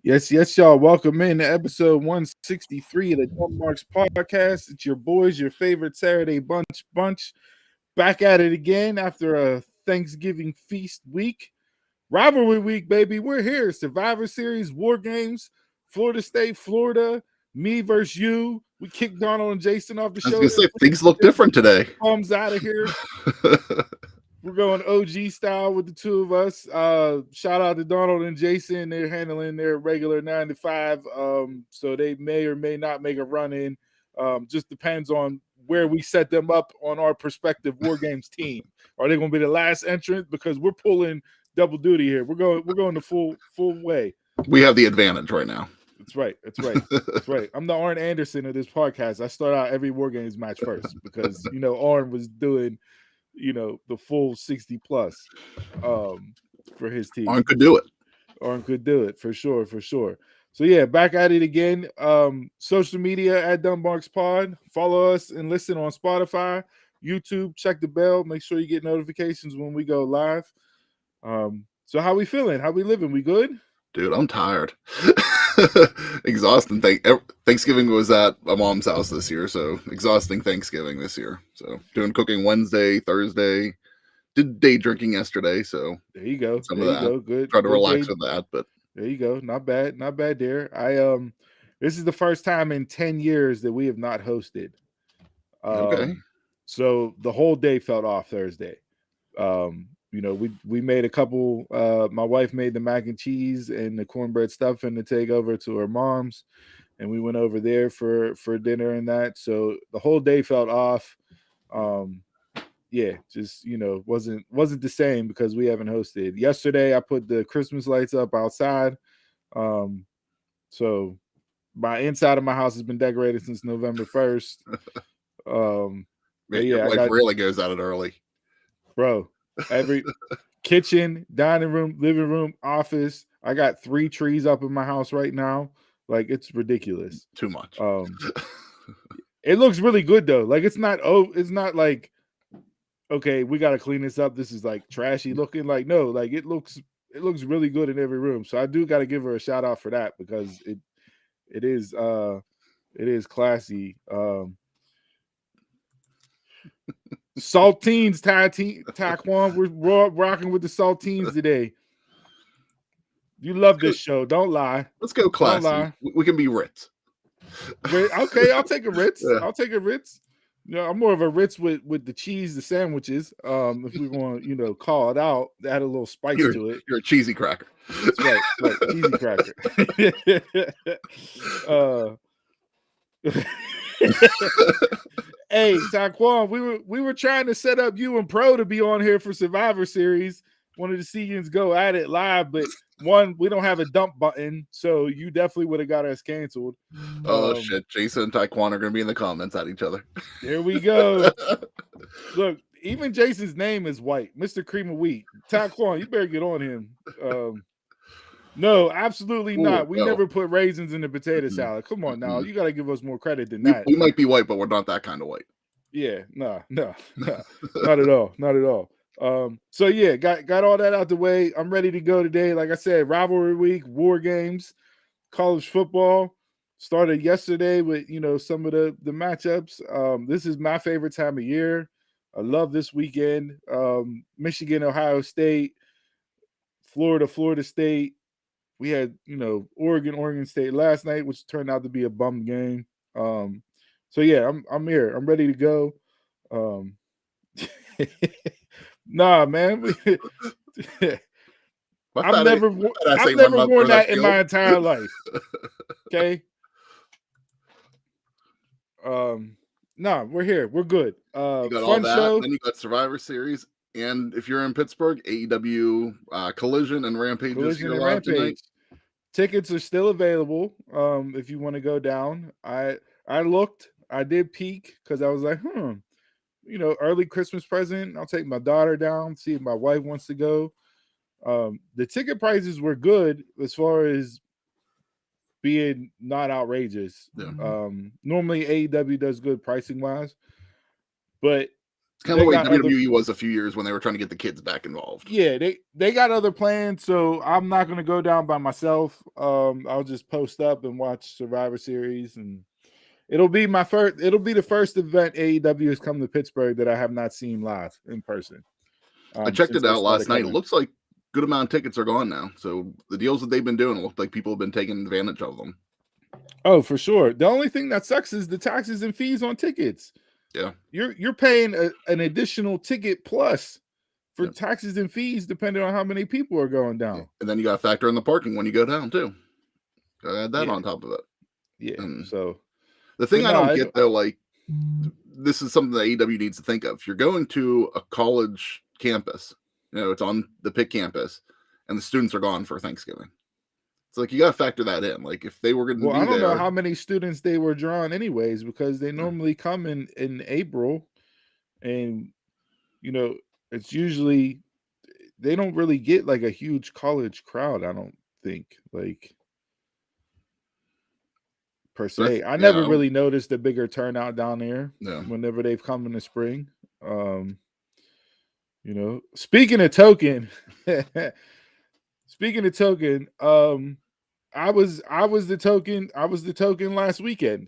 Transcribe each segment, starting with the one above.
Yes, y'all. Welcome in to episode 163 of the Dumb Marks Podcast. It's your boys, your favorite Saturday bunch. Back at it again after a Thanksgiving feast week. Rivalry week, baby. We're here. Survivor Series, War Games, Florida State, Florida, me versus you. We kicked Donald and Jason off the I was show. gonna say things look different today. Thumbs out of here. We're going OG style with the two of us. Shout out to Donald and Jason. They're handling their regular 9 to 5. So they may or may not make a run in. Just depends on where we set them up on our prospective War Games team. Are they going to be the last entrant? Because we're pulling double duty here. We're going the full way. We have the advantage right now. That's right. I'm the Arn Anderson of this podcast. I start out every War Games match first because Arn was doing the full 60 plus for his team. Arn could do it for sure. So yeah, back at it again. Social media at Dumbarks Pod. Follow us and listen on Spotify, YouTube. Check the bell. Make sure you get notifications when we go live. So how we feeling? How we living? We good? Dude, I'm tired. Exhausting. Thanksgiving was at my mom's house this year, so exhausting Thanksgiving this year. So doing cooking Wednesday, Thursday, did day drinking yesterday. So there you go. Some of that. Good. Try to relax with that, but there you go. Not bad there. This is the first time in 10 years that we have not hosted. Okay. So the whole day felt off Thursday. We made a couple. My wife made the mac and cheese and the cornbread stuffing to take over to her mom's, and we went over there for dinner and that. So the whole day felt off. Just wasn't the same because we haven't hosted. Yesterday I put the Christmas lights up outside. So my inside of my house has been decorated since November 1st. Your wife really goes at it early, bro. Every kitchen, dining room, living room, office. I got 3 trees up in my house right now. Like, it's ridiculous. Too much. It looks really good though. Like, it's not like, okay, we got to clean this up. This is like trashy looking. Like, no, like it looks really good in every room. So I do got to give her a shout out for that because it is classy. Saltines, Taquan. We're rocking with the saltines today. You love this show. Don't lie. Let's go classy. Don't lie. We can be Ritz. Okay, I'll take a Ritz. Yeah. I'll take a Ritz. I'm more of a Ritz with the cheese, the sandwiches. If we want to, call it out, add a little spice to it. You're a cheesy cracker. That's right, cheesy cracker. Hey, Taquan, we were trying to set up you and Pro to be on here for Survivor Series. Wanted to see you go at it live, but one, we don't have a dump button, so you definitely would have got us canceled. Oh shit! Jason and Taquan are going to be in the comments at each other. There we go. Look, even Jason's name is white, Mr. Cream of Wheat. Taquan, you better get on him. No, absolutely not. We never put raisins in the potato salad. Come on now. You got to give us more credit than that. We might be white, but we're not that kind of white. Yeah, no. Not at all. Not at all. So yeah, got all that out the way. I'm ready to go today. Like I said, rivalry week, War Games, college football started yesterday with, some of the matchups. This is my favorite time of year. I love this weekend. Michigan, Ohio State, Florida State. We had, Oregon State last night, which turned out to be a bum game. So yeah, I'm here. I'm ready to go. Nah, man. I've never worn that in my entire life. Okay. Nah, we're here. We're good. You got fun all that, show. Then you got Survivor Series. And if you're in Pittsburgh, AEW Collision and Rampage. Tonight. Tickets are still available. If you want to go down, I looked. I did peek because I was like, early Christmas present. I'll take my daughter down, see if my wife wants to go. The ticket prices were good as far as being not outrageous. Yeah. Normally AEW does good pricing wise, but kind of the way WWE was a few years when they were trying to get the kids back involved. Yeah, they got other plans, so I'm not going to go down by myself. I'll just post up and watch Survivor Series, and it'll be the first event AEW has come to Pittsburgh that I have not seen live in person. I checked it out last night. It looks like good amount of tickets are gone now. So the deals that they've been doing, it looked like people have been taking advantage of them. Oh, for sure. The only thing that sucks is the taxes and fees on tickets. Yeah, you're paying an additional ticket plus for taxes and fees depending on how many people are going down. Yeah. And then you got to factor in the parking when you go down too. Add that on top of it. Yeah. So the thing I don't get though, like this is something that AEW needs to think of. If you're going to a college campus, it's on the Pitt campus, and the students are gone for Thanksgiving. It's like you got to factor that in. Like if they were going to I don't know how many students they were drawing anyways, because they normally come in April, and it's usually they don't really get like a huge college crowd. I don't think like per se. I never really noticed a bigger turnout down there whenever they've come in the spring. Speaking of token, I was the token last weekend.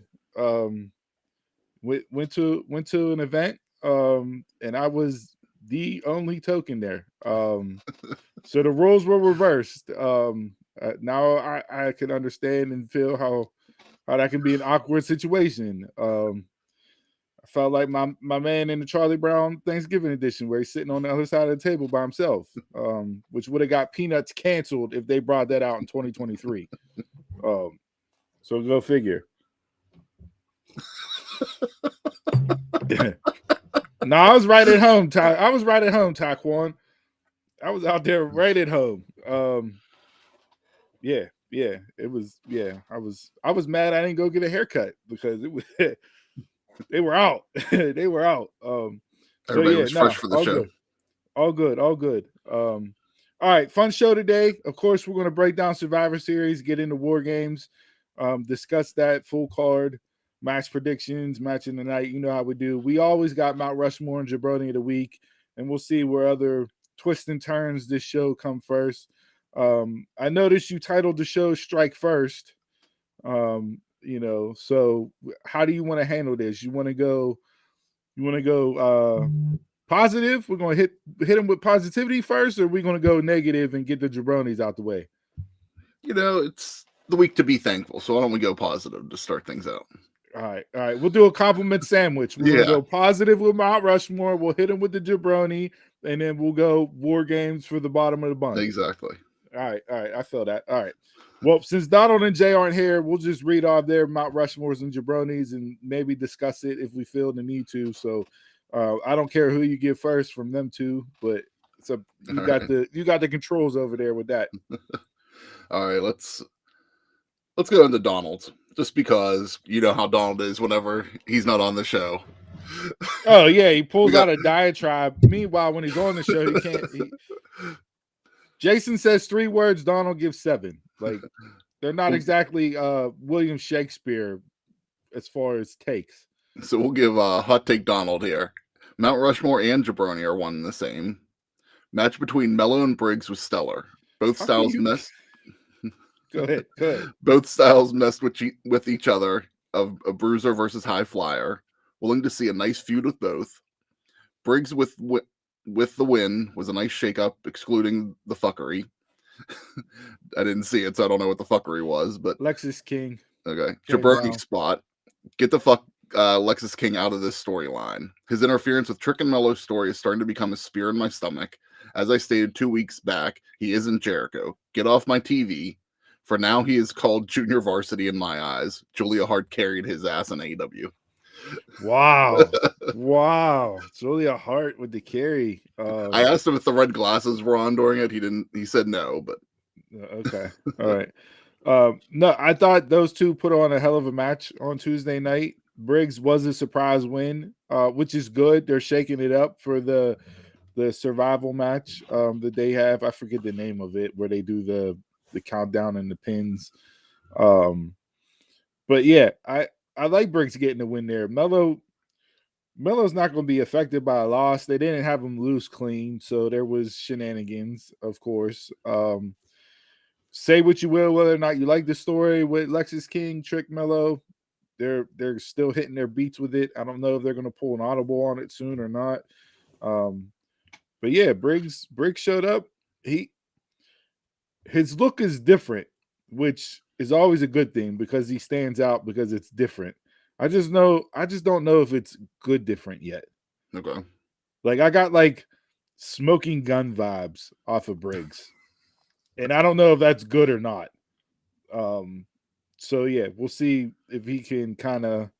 Went to an event, and I was the only token there. So the roles were reversed. Now I can understand and feel how that can be an awkward situation. I felt like my man in the Charlie Brown Thanksgiving edition, where he's sitting on the other side of the table by himself, which would have got Peanuts canceled if they brought that out in 2023. So go figure. No, I was right at home, Taquan. I was out there right at home. Yeah, it was. Yeah, I was mad I didn't go get a haircut because it was. They were out. They were out. Everybody was fresh for the show. Good. All good. All right, fun show today. Of course, we're going to break down Survivor Series, get into War Games, discuss that full card, match predictions, match in the night. You know how we do. We always got Mount Rushmore and Jabroni of the week, and we'll see where other twists and turns this show come first. I noticed you titled the show Strike First. So how do you want to handle this? You want to go positive? We're going to hit them with positivity first, or are we going to go negative and get the jabronis out the way? It's the week to be thankful, so why don't we go positive to start things out? All right. We'll do a compliment sandwich. We're going to go positive with Mount Rushmore. We'll hit them with the jabroni, and then we'll go War Games for the bottom of the bunch. Exactly. All right. I feel that. All right. Well, since Donald and Jay aren't here, we'll just read off their Mount Rushmores and jabronis and maybe discuss it if we feel the need to. So I don't care who you give first from them two, but you got the controls over there with that. All right, let's go into Donald, just because you know how Donald is whenever he's not on the show. Oh yeah, he pulls out a diatribe. Meanwhile, when he's on the show, he can't. Jason says 3 words, Donald gives 7. Like they're not exactly William Shakespeare as far as takes. So we'll give hot take Donald here. Mount Rushmore and Jabroni are one and the same. Match between Mello and Briggs was stellar. Both styles messed. Go ahead. Both styles messed with each other. Of a bruiser versus high flyer. Willing to see a nice feud with both. Briggs with the win was a nice shakeup, excluding the fuckery. I didn't see it, so I don't know what the fuckery was. But Lexus King. Okay, Jabroni spot. Get the fuck Lexus King out of this storyline. His interference with Trick and Mello's story is starting to become a spear in my stomach. As I stated 2 weeks back, he isn't Jericho. Get off my TV. For now, he is called Junior Varsity in my eyes. Julia Hart carried his ass in AEW. Wow. Julia Hart with the carry. I asked him if the red glasses were on during it. He said no, but okay. All right. No, I thought those two put on a hell of a match on Tuesday night. Briggs was a surprise win, which is good. They're shaking it up for the survival match that they have. I forget the name of it, where they do the countdown and the pins. But yeah, I like Briggs getting the win there. Mello Melo's not going to be affected by a loss. They didn't have him loose clean, so there was shenanigans, of course. Say what you will, whether or not you like the story with Lexus King, Trick Melo. They're still hitting their beats with it. I don't know if they're going to pull an audible on it soon or not. But yeah, Briggs showed up. His look is different, which is always a good thing because he stands out because it's different. I just don't know if it's good different yet. Okay. Like I got like smoking gun vibes off of Briggs. And I don't know if that's good or not. So yeah, we'll see if he can kind of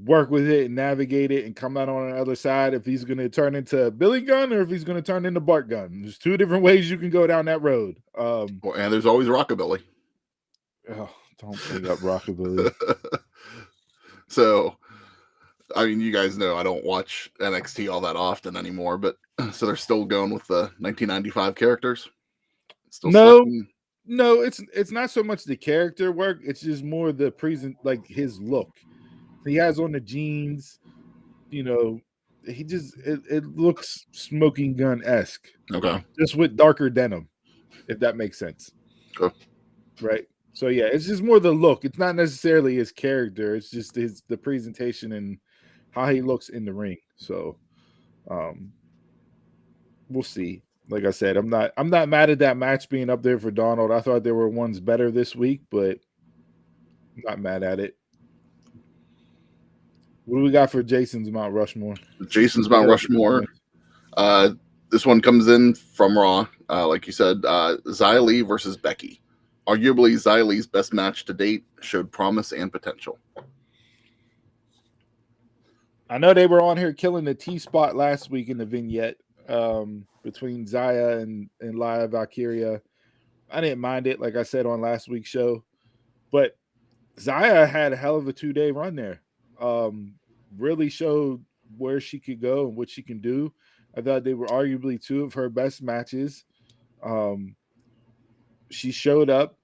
work with it and navigate it and come out on the other side. If he's going to turn into Billy Gunn or if he's going to turn into Bart Gunn. There's two different ways you can go down that road. And there's always Rockabilly. Oh, don't bring up Rockabilly. So, I mean, you guys know I don't watch NXT all that often anymore, but so they're still going with the 1995 characters. Still selecting. No, it's not so much the character work. It's just more the present, like his look. He has on the jeans, you know. He just it looks smoking gun-esque. Okay. Just with darker denim, if that makes sense. Okay. Right. So yeah, it's just more the look. It's not necessarily his character. It's just the presentation and how he looks in the ring. So we'll see. Like I said, I'm not mad at that match being up there for Donald. I thought there were ones better this week, but I'm not mad at it. What do we got for Jason's Mount Rushmore? Jason's Mount Rushmore. This one comes in from Raw. Like you said, Xia Li versus Becky. Arguably, Xia Li's best match to date, showed promise and potential. I know they were on here killing the T-spot last week in the vignette between Xia and Laya Valkyria. I didn't mind it, like I said on last week's show. But Xia had a hell of a 2-day run there. Really showed where she could go and what she can do. I thought they were arguably two of her best matches. She showed up.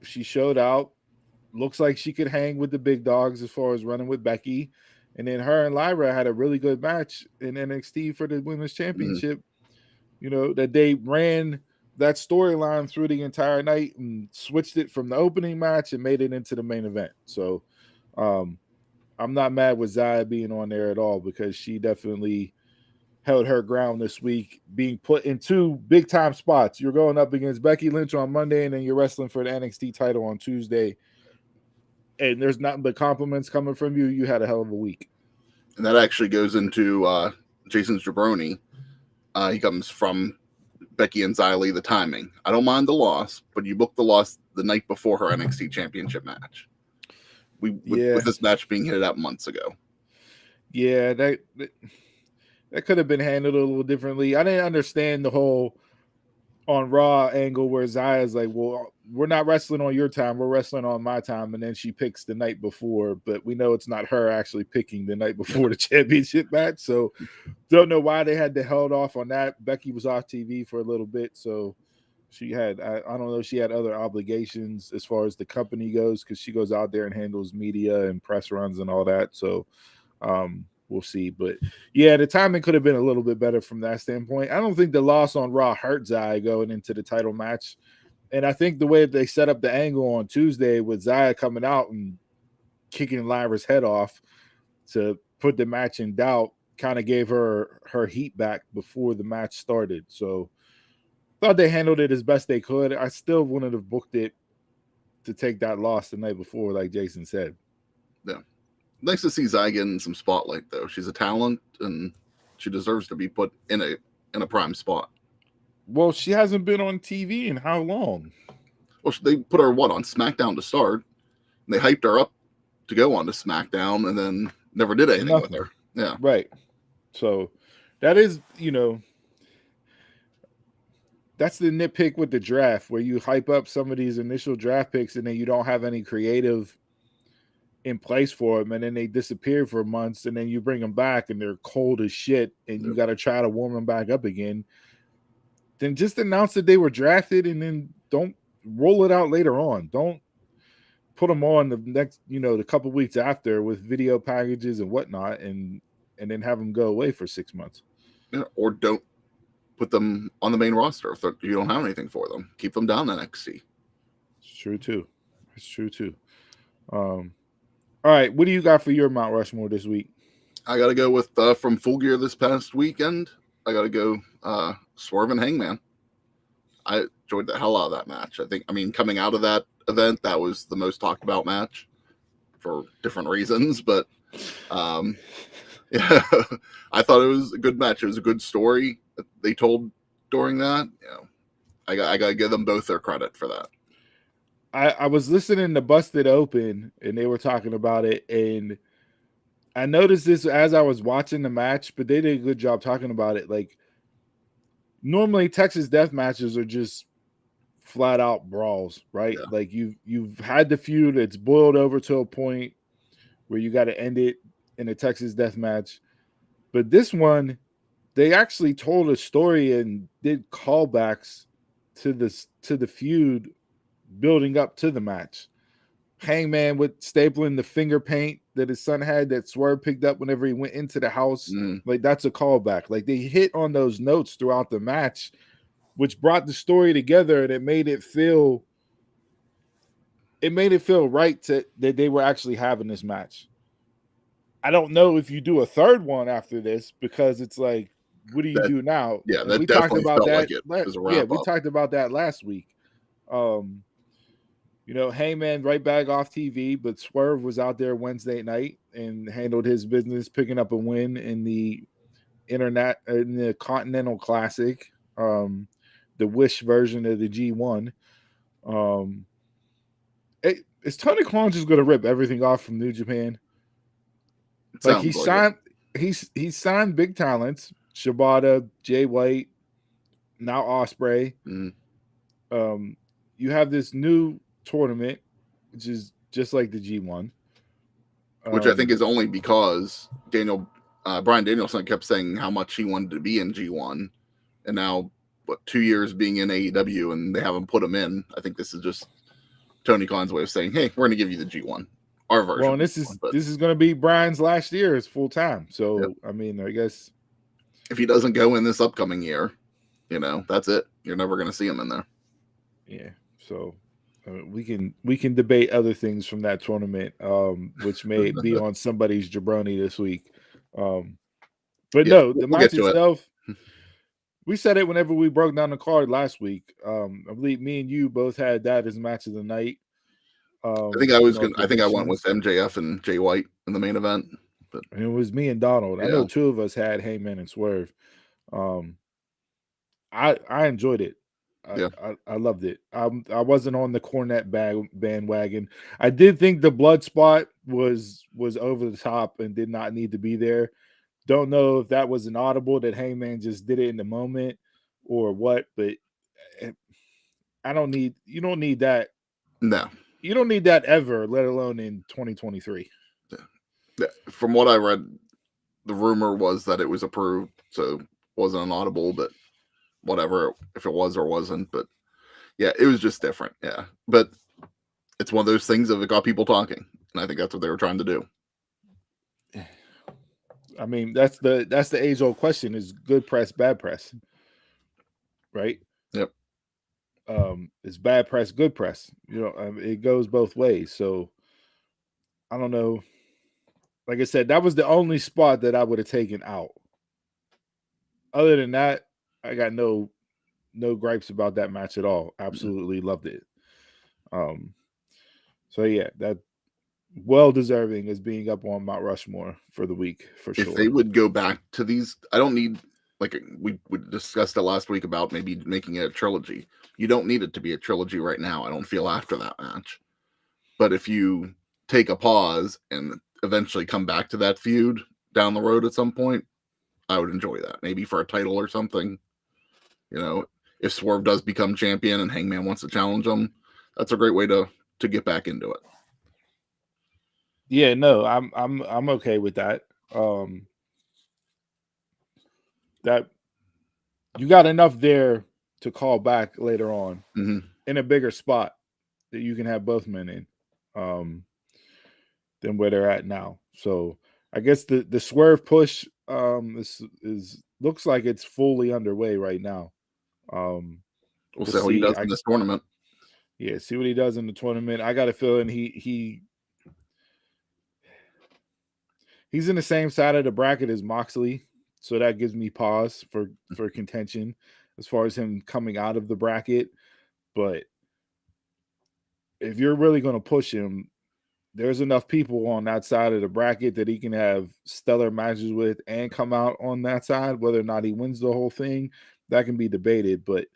She showed out. Looks like she could hang with the big dogs as far as running with Becky. And then her and Lyra had a really good match in NXT for the Women's Championship. Mm-hmm. You know, that they ran that storyline through the entire night and switched it from the opening match and made it into the main event. So I'm not mad with Xia being on there at all because she definitely held her ground this week, being put in two big-time spots. You're going up against Becky Lynch on Monday, and then you're wrestling for the NXT title on Tuesday. And there's nothing but compliments coming from you. You had a hell of a week. And that actually goes into Jason's Jabroni. He comes from Becky and Xia Li, the timing. I don't mind the loss, but you booked the loss the night before her NXT championship match. With this match being hit out months ago. Yeah, that could have been handled a little differently. I didn't understand the whole on Raw angle where Zaya's like, well, we're not wrestling on your time, we're wrestling on my time, and then she picks the night before, but we know it's not her actually picking the night before the championship match, so don't know why they had to hold off on that. Becky was off TV for a little bit, so she had, I don't know, she had other obligations as far as the company goes because she goes out there and handles media and press runs and all that, so we'll see. But yeah, the timing could have been a little bit better from that standpoint. I don't think the loss on Raw hurt Xia going into the title match. And I think the way they set up the angle on Tuesday with Xia coming out and kicking Lyra's head off to put the match in doubt kind of gave her heat back before the match started. So thought they handled it as best they could. I still wouldn't have booked it to take that loss the night before, like Jason said. Yeah. Nice to see Xia getting some spotlight, though. She's a talent, and she deserves to be put in a prime spot. Well, she hasn't been on TV in how long? Well, they put her, on SmackDown to start. And they hyped her up to go on to SmackDown, and then never did anything with her. Yeah. Right. So that is, that's the nitpick with the draft, where you hype up some of these initial draft picks and then you don't have any creative in place for them, and then they disappear for months, and then you bring them back and they're cold as shit, and you got to try to warm them back up again. Then just announce that they were drafted, and then don't roll it out later on. Don't put them on the next, the couple weeks after with video packages and whatnot, and and then have them go away for 6 months. Yeah, or don't put them on the main roster if you don't have anything for them. Keep them down in NXT. It's true too. It's true too. All right, what do you got for your Mount Rushmore this week? I got to go with from Full Gear this past weekend. I got to go Swerve and Hangman. I enjoyed the hell out of that match. I mean, coming out of that event, that was the most talked about match for different reasons, but yeah, I thought it was a good match. It was a good story that they told during that. I got to give them both their credit for that. I was listening to Busted Open, and they were talking about it, and I noticed this as I was watching the match, but they did a good job talking about it. Like, normally Texas death matches are just flat out brawls, right? Yeah. Like you've had the feud, it's boiled over to a point where you got to end it in a Texas death match. But this one, they actually told a story and did callbacks to the feud building up to the match. Hangman with stapling the finger paint that his son had that Swerve picked up whenever he went into the house. Like, that's a callback. Like, they hit on those notes throughout the match, which brought the story together, and it made it feel right that they were actually having this match. I don't know if you do a third one after this, because it's like, what do you do now? Yeah, and that we talked definitely about felt that. like it was a We wrap-up. talked about that last week. Hangman right back off TV, but Swerve was out there Wednesday night and handled his business, picking up a win in the Continental Classic, the Wish version of the G1. Is Tony Khan just going to rip everything off from New Japan? Like, he signed big talents: Shibata, Jay White, now Ospreay. You have this new tournament, which is just like the G1, which I think is only because Bryan Danielson kept saying how much he wanted to be in G1, and now 2 years being in AEW and they haven't put him in. I think this is just Tony Khan's way of saying, "Hey, we're going to give you the G1, our version." Well, and this is going to be Bryan's last year as full time. So, yep. I mean, I guess if he doesn't go in this upcoming year, that's it. You're never going to see him in there. Yeah. So we can debate other things from that tournament, which may be on somebody's jabroni this week. But yeah, no, the match itself. We said it whenever we broke down the card last week. I believe me and you both had that as match of the night. I think I went with MJF and Jay White in the main event. But and it was me and Donald. Yeah. I know two of us had Heyman and Swerve. I enjoyed it. I loved it. I wasn't on the Cornette bandwagon. I did think the blood spot was over the top and did not need to be there. Don't know if that was an audible that Heyman just did it in the moment or what, but you don't need that. No. You don't need that ever, let alone in 2023. Yeah. From what I read, the rumor was that it was approved, so it wasn't an audible, but whatever, if it was or wasn't. But yeah, it was just different. Yeah. But it's one of those things that got people talking. And I think that's what they were trying to do. I mean, that's the age-old question: is good press bad press, right? Yep. It's bad press, good press. It goes both ways. So I don't know. Like I said, that was the only spot that I would have taken out. Other than that, I got no gripes about that match at all. Absolutely loved it. So yeah, that well deserving as being up on Mount Rushmore for the week for sure. If they would go back to these, I don't need, like we discussed it last week about maybe making it a trilogy. You don't need it to be a trilogy right now. I don't feel after that match. But if you take a pause and eventually come back to that feud down the road at some point, I would enjoy that. Maybe for a title or something. If Swerve does become champion and Hangman wants to challenge him, that's a great way to get back into it. Yeah, no, I'm okay with that. That you got enough there to call back later on in a bigger spot that you can have both men in than where they're at now. So I guess the swerve push is looks like it's fully underway right now. Um, We'll we'll see how he see. does in this tournament. Yeah, see what he does in the tournament. I got a feeling he's in the same side of the bracket as Moxley, so that gives me pause for contention as far as him coming out of the bracket. But if you're really going to push him, there's enough people on that side of the bracket that he can have stellar matches with and come out on that side. Whether or not he wins the whole thing, that can be debated. But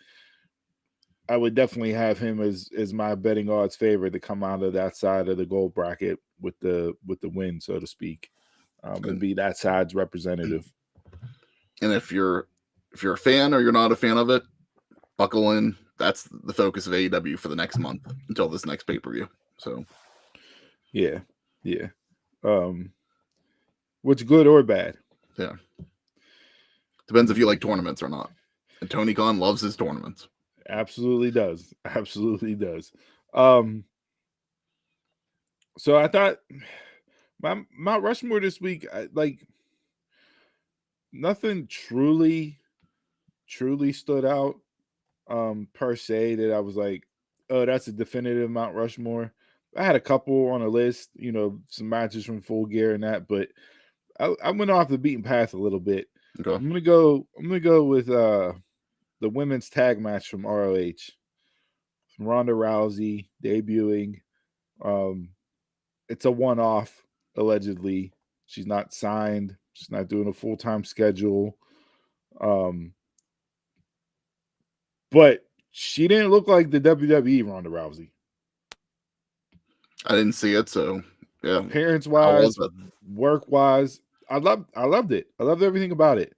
I would definitely have him as my betting odds favorite to come out of that side of the gold bracket with the win, so to speak, and be that side's representative. And if you're a fan or you're not a fan of it, buckle in. That's the focus of AEW for the next month until this next pay-per-view. So yeah, which good or bad. Yeah, depends if you like tournaments or not. And Tony Khan loves his tournaments. Absolutely does. Absolutely does. So I thought my Mount Rushmore this week, like nothing truly stood out per se that I was like, oh, that's a definitive Mount Rushmore. I had a couple on a list, some matches from Full Gear and that, but I went off the beaten path a little bit. Okay. I'm gonna go with the women's tag match from ROH. Ronda Rousey debuting. It's a one-off, allegedly. She's not signed. She's not doing a full-time schedule. But she didn't look like the WWE Ronda Rousey. I didn't see it, so yeah. Appearance-wise, work-wise, I loved it. I loved everything about it.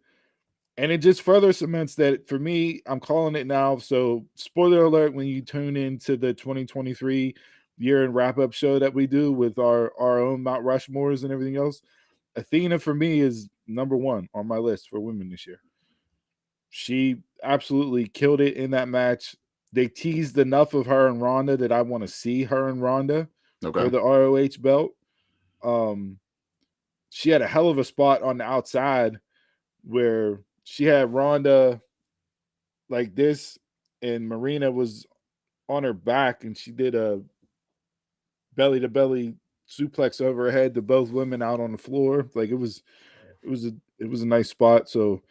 And it just further cements that for me, I'm calling it now. So, spoiler alert when you tune into the 2023 year and wrap up show that we do with our own Mount Rushmores and everything else, Athena for me is number one on my list for women this year. She absolutely killed it in that match. They teased enough of her and Ronda that I want to see her and Ronda for the ROH belt. She had a hell of a spot on the outside where she had Ronda like this, and Marina was on her back, and she did a belly to belly suplex over her head to both women out on the floor. Like it was a nice spot. So,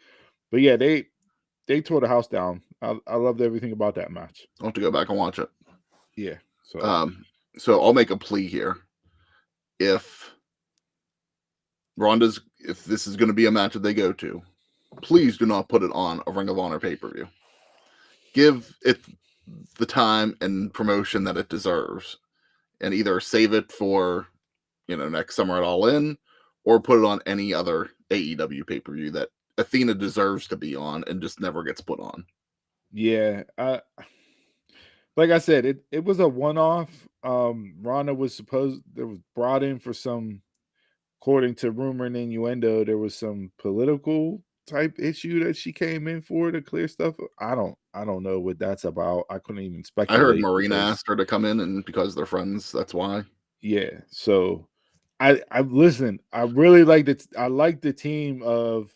but yeah, they tore the house down. I loved everything about that match. I'll have to go back and watch it. Yeah. So I'll make a plea here. If this is going to be a match that they go to, please do not put it on a Ring of Honor pay-per-view. Give it the time and promotion that it deserves, and either save it for next summer at All In, or put it on any other AEW pay-per-view that Athena deserves to be on and just never gets put on. Yeah, like I said, it was a one-off. Ronda was brought in for some, according to rumor and innuendo, there was some political type issue that she came in for to clear stuff. I don't know what that's about. I couldn't even speculate. I heard Marina asked her to come in, and because they're friends, that's why. Yeah. So I listen, I really like I like the team of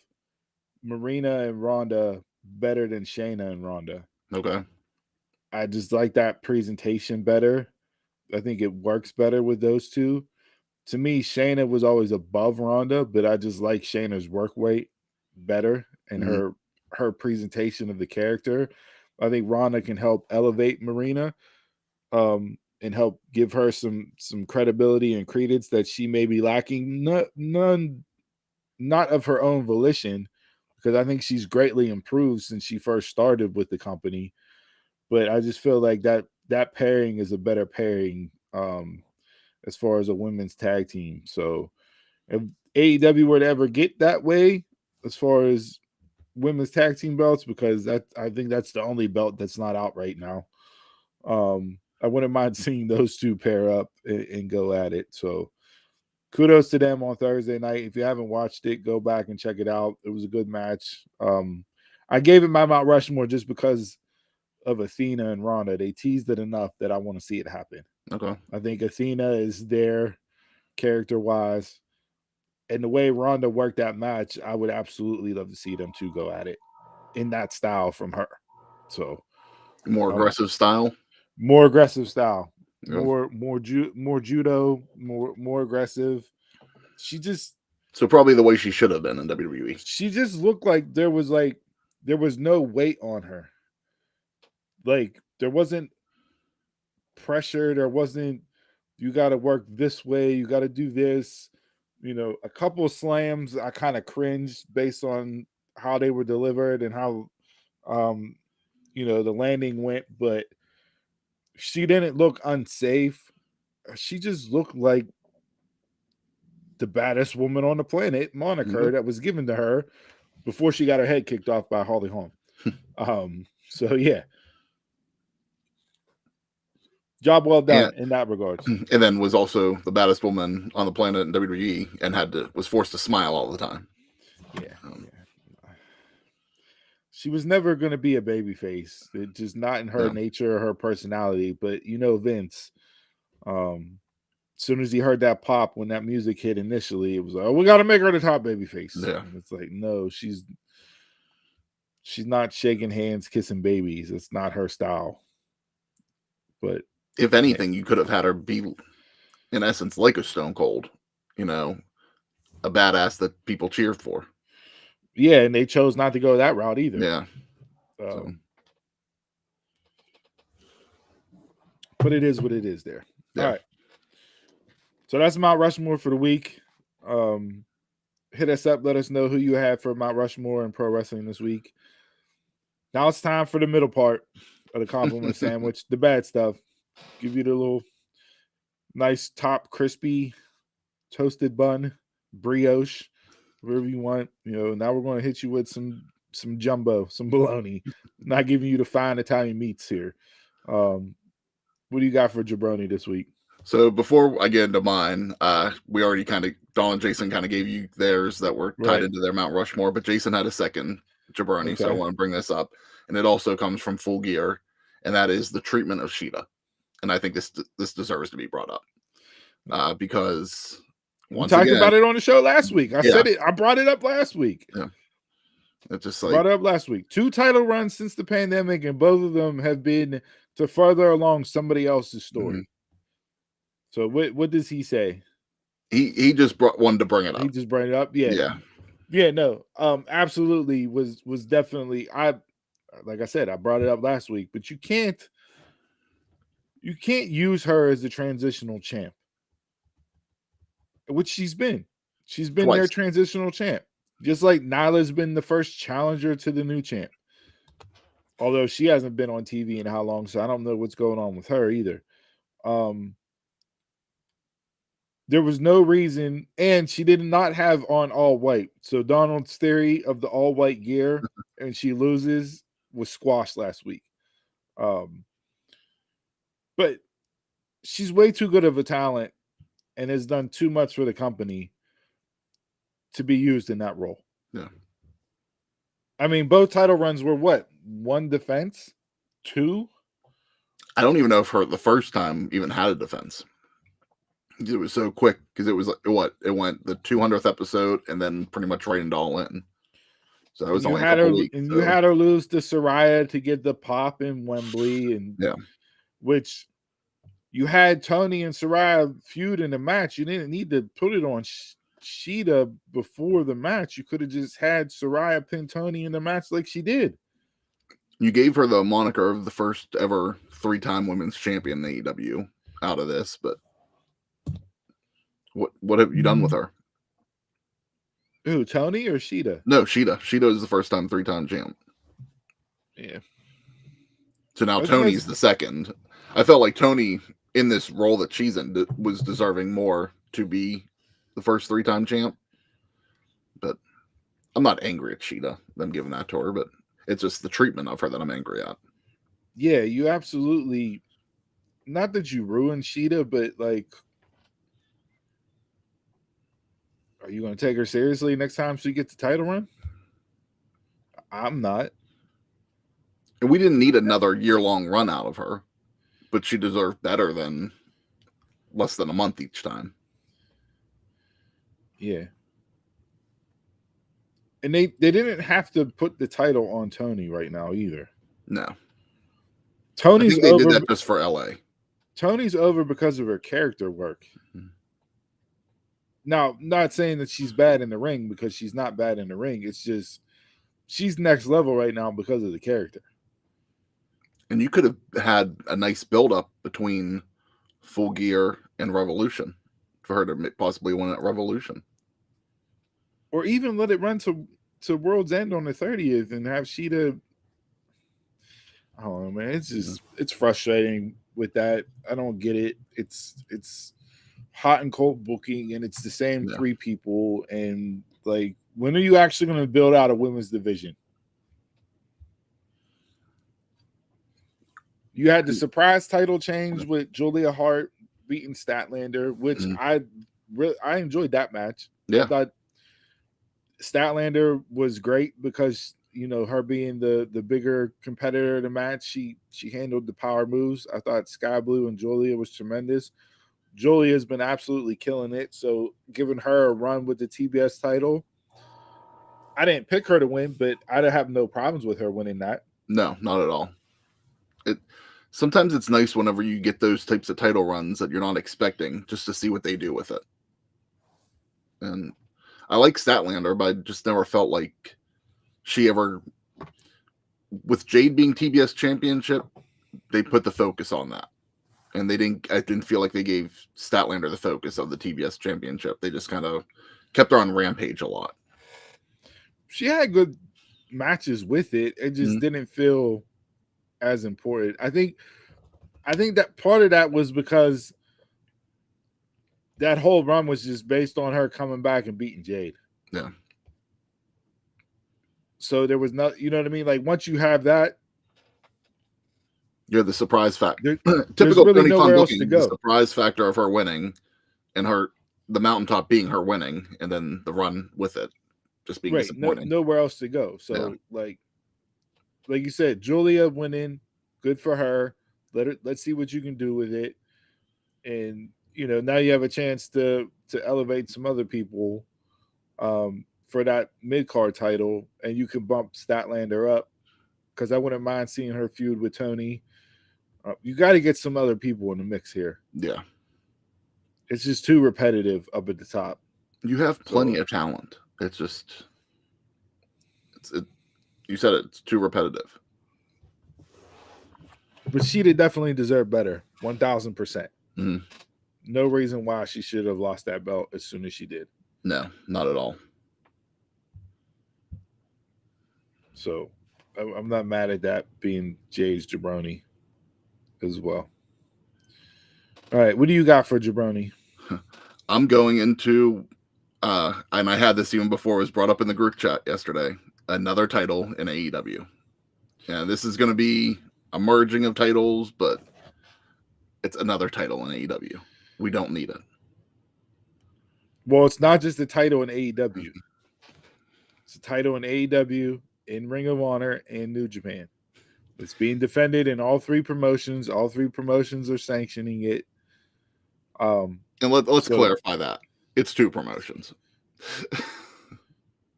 Marina and Ronda better than Shayna and Ronda. Okay. I just like that presentation better. I think it works better with those two. To me, Shayna was always above Ronda, but I just like Shayna's work weight better and her presentation of the character. I think Ronda can help elevate Marina, and help give her some credibility and credence that she may be lacking. Not of her own volition, because I think she's greatly improved since she first started with the company. But I just feel like that pairing is a better pairing as far as a women's tag team. So if AEW were to ever get that way as far as women's tag team belts, because I think that's the only belt that's not out right now. I wouldn't mind seeing those two pair up and go at it. So kudos to them on Thursday night. If you haven't watched it, go back and check it out. It was a good match. I gave it my Mount Rushmore just because of Athena and Ronda. They teased it enough that I want to see it happen. Okay. I think Athena is there character-wise, And the way Ronda worked that match, I would absolutely love to see them two go at it in that style from her. So More aggressive style. more aggressive style, Yep. more judo, more aggressive. She just So probably the way she should have been in WWE. she just looked like there was no weight on her. Like there wasn't pressure. There wasn't you got to work this way. You got to do this. You know, a couple of slams I kind of cringed based on how they were delivered and how the landing went, but she didn't look unsafe. She just looked like the baddest woman on the planet moniker that was given to her before she got her head kicked off by Holly Holm. So yeah. Job well done in that regard. And then was also the baddest woman on the planet in WWE and was forced to smile all the time. Yeah. She was never going to be a baby face. It's just not in her nature or her personality. But Vince, as soon as he heard that pop when that music hit initially, it was like, oh, we got to make her the top baby face. Yeah. And it's like, no, she's not shaking hands, kissing babies. It's not her style. But if anything, you could have had her be, in essence, like a Stone Cold, a badass that people cheered for. Yeah, and they chose not to go that route either. Yeah. But it is what it is there. Yeah. All right. So that's Mount Rushmore for the week. Hit us up. Let us know who you have for Mount Rushmore and pro wrestling this week. Now it's time for the middle part of the compliment sandwich, the bad stuff. Give you the little nice top crispy toasted bun, brioche, whatever you want. Now we're going to hit you with some jumbo, some bologna. Not giving you the fine Italian meats here. What do you got for jabroni this week? So before I get into mine, we already Dawn and Jason kind of gave you theirs that were tied into their Mount Rushmore, but Jason had a second jabroni, so I want to bring this up. And it also comes from Full Gear, and that is the treatment of Sheeta. And I think this deserves to be brought up because we talked about it on the show last week. I said it. I brought it up last week. Yeah. It's just brought it up last week. 2 title runs since the pandemic, and both of them have been to further along somebody else's story. Mm-hmm. So what does he say? He just wanted to bring it up. He just brought it up. Yeah. No. Absolutely was definitely. Like I said, I brought it up last week, but you can't use her as the transitional champ, which she's been. She's been their transitional champ, just like Nyla's been the first challenger to the new champ. Although she hasn't been on TV in how long, so I don't know what's going on with her either. There was no reason, and she did not have on all white. So Donald's theory of the all white gear and she loses was squashed last week. But she's way too good of a talent and has done too much for the company to be used in that role. Yeah. I mean, both title runs were what? 1 defense? 2? I don't even know if the first time even had a defense. It was so quick because it was like it went the 200th episode and then pretty much right into All In. So that was only a couple weeks. And you had her lose to Saraya to get the pop in Wembley, and which you had Tony and Saraya feud in the match. You didn't need to put it on Sheeta before the match. You could have just had Saraya pin Tony in the match like she did. You gave her the moniker of the first ever 3-time women's champion in AEW out of this, but what have you done with her? Who, Tony or Sheeta? No, Sheeta. Sheeta is the first time 3-time champ. Yeah. So now Tony's the second. I felt like Tony, in this role that she's in, was deserving more to be the first 3-time champ. But I'm not angry at Sheeta, them giving that to her, but it's just the treatment of her that I'm angry at. Yeah, you absolutely, not that you ruined Sheeta, but like, are you going to take her seriously next time she gets the title run? I'm not. And we didn't need another year-long run out of her, but she deserved better than less than a month each time. Yeah. And they didn't have to put the title on Tony right now either. No. I Tony's think they did over. that just for LA. Tony's over because of her character work. Mhm. Now, not saying that she's bad in the ring, because she's not bad in the ring. It's just she's next level right now because of the character. And you could have had a nice build up between Full Gear and Revolution for her to possibly win at Revolution. Or even let it run to World's End on the 30th and have Sheeta. I don't know, man. It's just it's frustrating with that. I don't get it. It's hot and cold booking, and it's the same three people. And like, when are you actually going to build out a women's division? You had the surprise title change with Julia Hart beating Statlander, which I enjoyed that match. Yeah. I thought Statlander was great because, you know, her being the bigger competitor of the match, she handled the power moves. I thought Sky Blue and Julia was tremendous. Julia's been absolutely killing it. So giving her a run with the TBS title, I didn't pick her to win, but I'd have no problems with her winning that. No, not at all. Sometimes it's nice whenever you get those types of title runs that you're not expecting, just to see what they do with it. And I like Statlander, but I just never felt like she ever, with Jade being TBS championship, they put the focus on that. And I didn't feel like they gave Statlander the focus of the TBS championship. They just kind of kept her on Rampage a lot. She had good matches with it. It just didn't feel as important. I think that part of that was because that whole run was just based on her coming back and beating Jade. Yeah. So there was not, you know what I mean? Like, once you have that, you're the surprise factor. Typical really Tony Khan booking, the surprise factor of her winning, and the mountaintop being her winning, and then the run with it just being disappointing. Nowhere else to go. So like you said, Julia winning, good for her. Let's see what you can do with it. And you know, now you have a chance to elevate some other people for that mid-card title, and you can bump Statlander up, because I wouldn't mind seeing her feud with Tony. You got to get some other people in the mix here. Yeah. It's just too repetitive up at the top. You have plenty of talent. It's just, you said it's too repetitive. But she did definitely deserve better, 1,000%. No reason why she should have lost that belt as soon as she did. No, not at all. So I'm not mad at that being Jay's jabroni as well. All right, what do you got for jabroni? I'm going into, and I had this even before it was brought up in the group chat yesterday, another title in AEW. Yeah, this is going to be a merging of titles, but it's another title in AEW. We don't need it. Well, it's not just the title in AEW. It's a title in AEW, in Ring of Honor, and New Japan. It's being defended in all three promotions. All three promotions are sanctioning it. And let's clarify that. It's two promotions.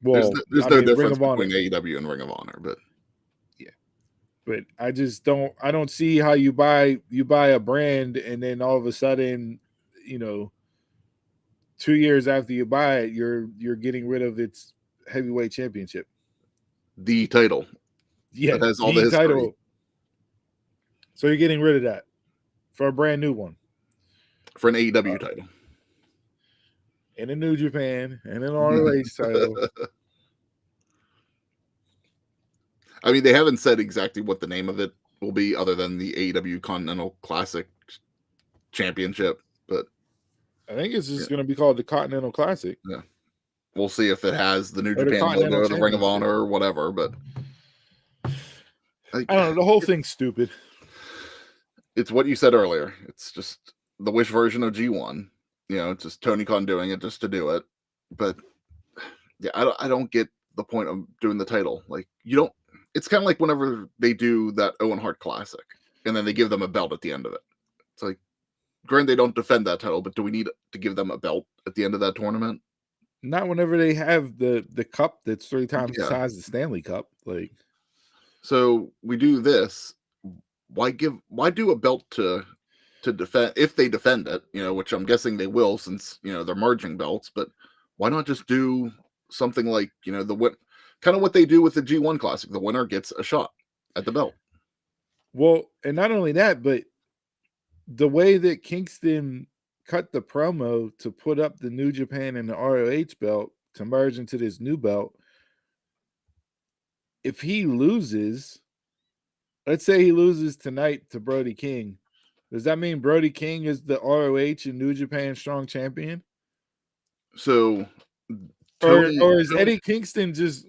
Well, there's no difference between AEW and Ring of Honor, but yeah. But I just don't see how you buy a brand, and then all of a sudden, you know, 2 years after you buy it, you're getting rid of its heavyweight championship. The title. Yeah, that has all the title. So you're getting rid of that for a brand new one. For an AEW title. And a New Japan and an ROH title. I mean, they haven't said exactly what the name of it will be other than the AEW Continental Classic Championship, but I think it's just going to be called the Continental Classic. Yeah. We'll see if it has the New Japan logo, the Ring of Honor, or whatever, but I don't know. The whole thing's stupid. It's what you said earlier. It's just the Wish version of G1. You know, it's just Tony Khan doing it just to do it. But yeah, I don't get the point of doing the title. Like, you don't. It's kind of like whenever they do that Owen Hart Classic, and then they give them a belt at the end of it. It's like, granted, they don't defend that title, but do we need to give them a belt at the end of that tournament? Not whenever they have the cup that's 3 times the Yeah. size of the Stanley Cup. Like, So we do this. Why do a belt to defend if they defend it, which I'm guessing they will since they're merging belts, but why not just do something like, the win kind of what they do with the G1 Classic. The winner gets a shot at the belt. well, and not only that, but the way that Kingston cut the promo to put up the New Japan and the ROH belt to merge into this new belt, if he loses, let's say he loses tonight to Brody King, does that mean Brody King is the ROH and New Japan Strong Champion? So Or Tony, or is Eddie Kingston just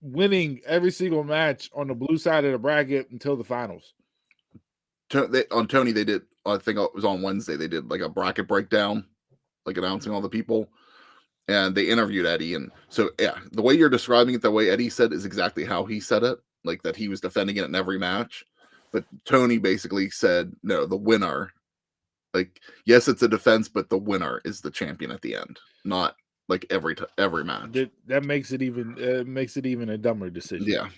winning every single match on the blue side of the bracket until the finals? on Tony, they did. I think it was on Wednesday. They did like a bracket breakdown, like announcing all the people, and they interviewed Eddie. And so, yeah, the way you're describing it, the way Eddie said is exactly how he said it, like that he was defending it in every match. But Tony basically said, no, the winner, like, yes, it's a defense, but the winner is the champion at the end, not like every match. That makes it even a dumber decision. Yeah.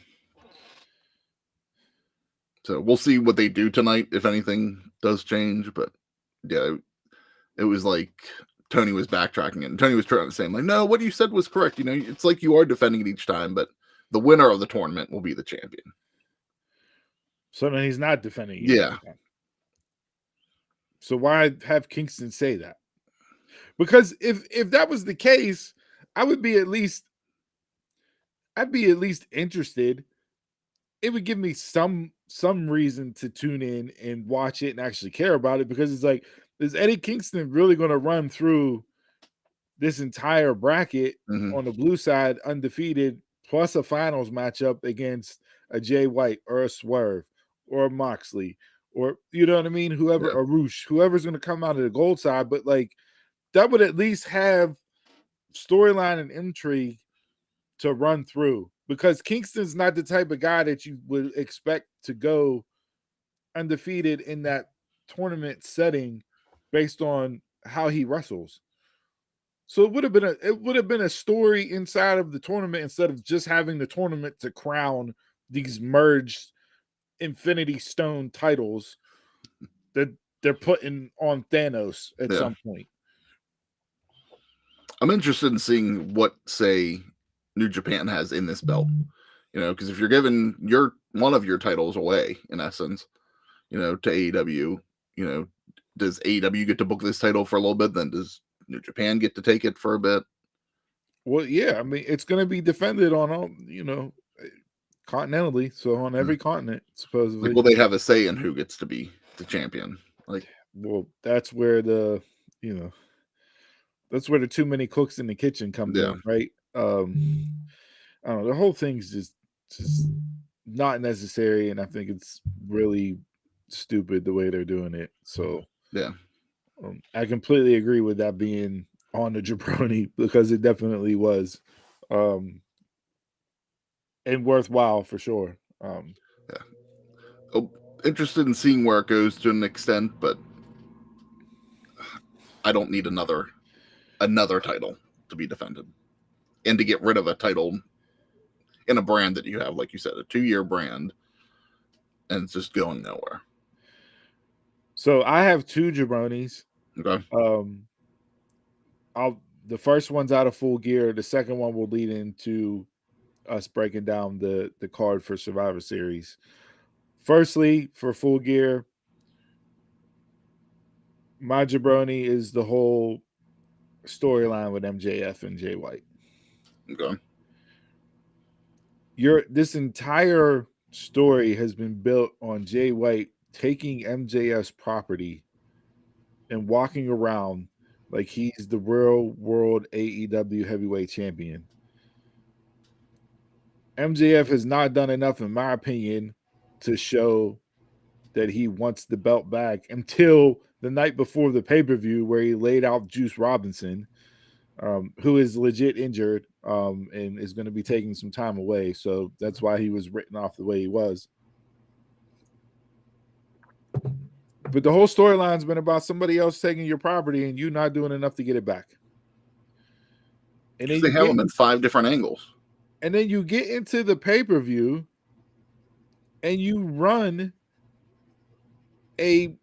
So we'll see what they do tonight if anything does change. But yeah, it was like Tony was backtracking it. And Tony was trying to say, like, no, what you said was correct. It's like you are defending it each time, but the winner of the tournament will be the champion. So then he's not defending it. Yeah. So why have Kingston say that? Because if that was the case, I'd be at least interested. It would give me some reason to tune in and watch it and actually care about it, because it's like, is Eddie Kingston really going to run through this entire bracket on the blue side undefeated, plus a finals matchup against a Jay White or a Swerve or a Moxley, or you know what I mean, whoever, a Roosh, whoever's going to come out of the gold side? But like, that would at least have storyline and intrigue to run through, because Kingston's not the type of guy that you would expect to go undefeated in that tournament setting based on how he wrestles. So it would have been a story inside of the tournament instead of just having the tournament to crown these merged Infinity Stone titles that they're putting on Thanos at some point. I'm interested in seeing what, say, New Japan has in this belt. Because if you're giving one of your titles away, in essence, to AEW, does AEW get to book this title for a little bit? Then does New Japan get to take it for a bit? Well, yeah, I mean, it's going to be defended on all, continentally, so on every continent, supposedly. Like, will they have a say in who gets to be the champion? Like, well, that's where that's where the too many cooks in the kitchen comes in, right? I don't know. The whole thing's just not necessary, and I think it's really stupid the way they're doing it. So yeah, I completely agree with that being on the jabroni, because it definitely was, and worthwhile for sure. Interested in seeing where it goes to an extent, but I don't need another title to be defended, and to get rid of a title in a brand that you have, like you said, a 2-year brand, and it's just going nowhere. So I have 2 jabronis. Okay. The first one's out of Full Gear. The second one will lead into us breaking down the card for Survivor Series. Firstly, for Full Gear, my jabroni is the whole storyline with MJF and Jay White. Okay. This entire story has been built on Jay White taking MJF's property and walking around like he's the real world AEW heavyweight champion. MJF has not done enough, in my opinion, to show that he wants the belt back until the night before the pay-per-view, where he laid out Juice Robinson, who is legit injured, and is going to be taking some time away. So that's why he was written off the way he was. But the whole storyline's been about somebody else taking your property and you not doing enough to get it back. And then Because they you have get them in 5 different angles. and then you get into the pay-per-view and you run a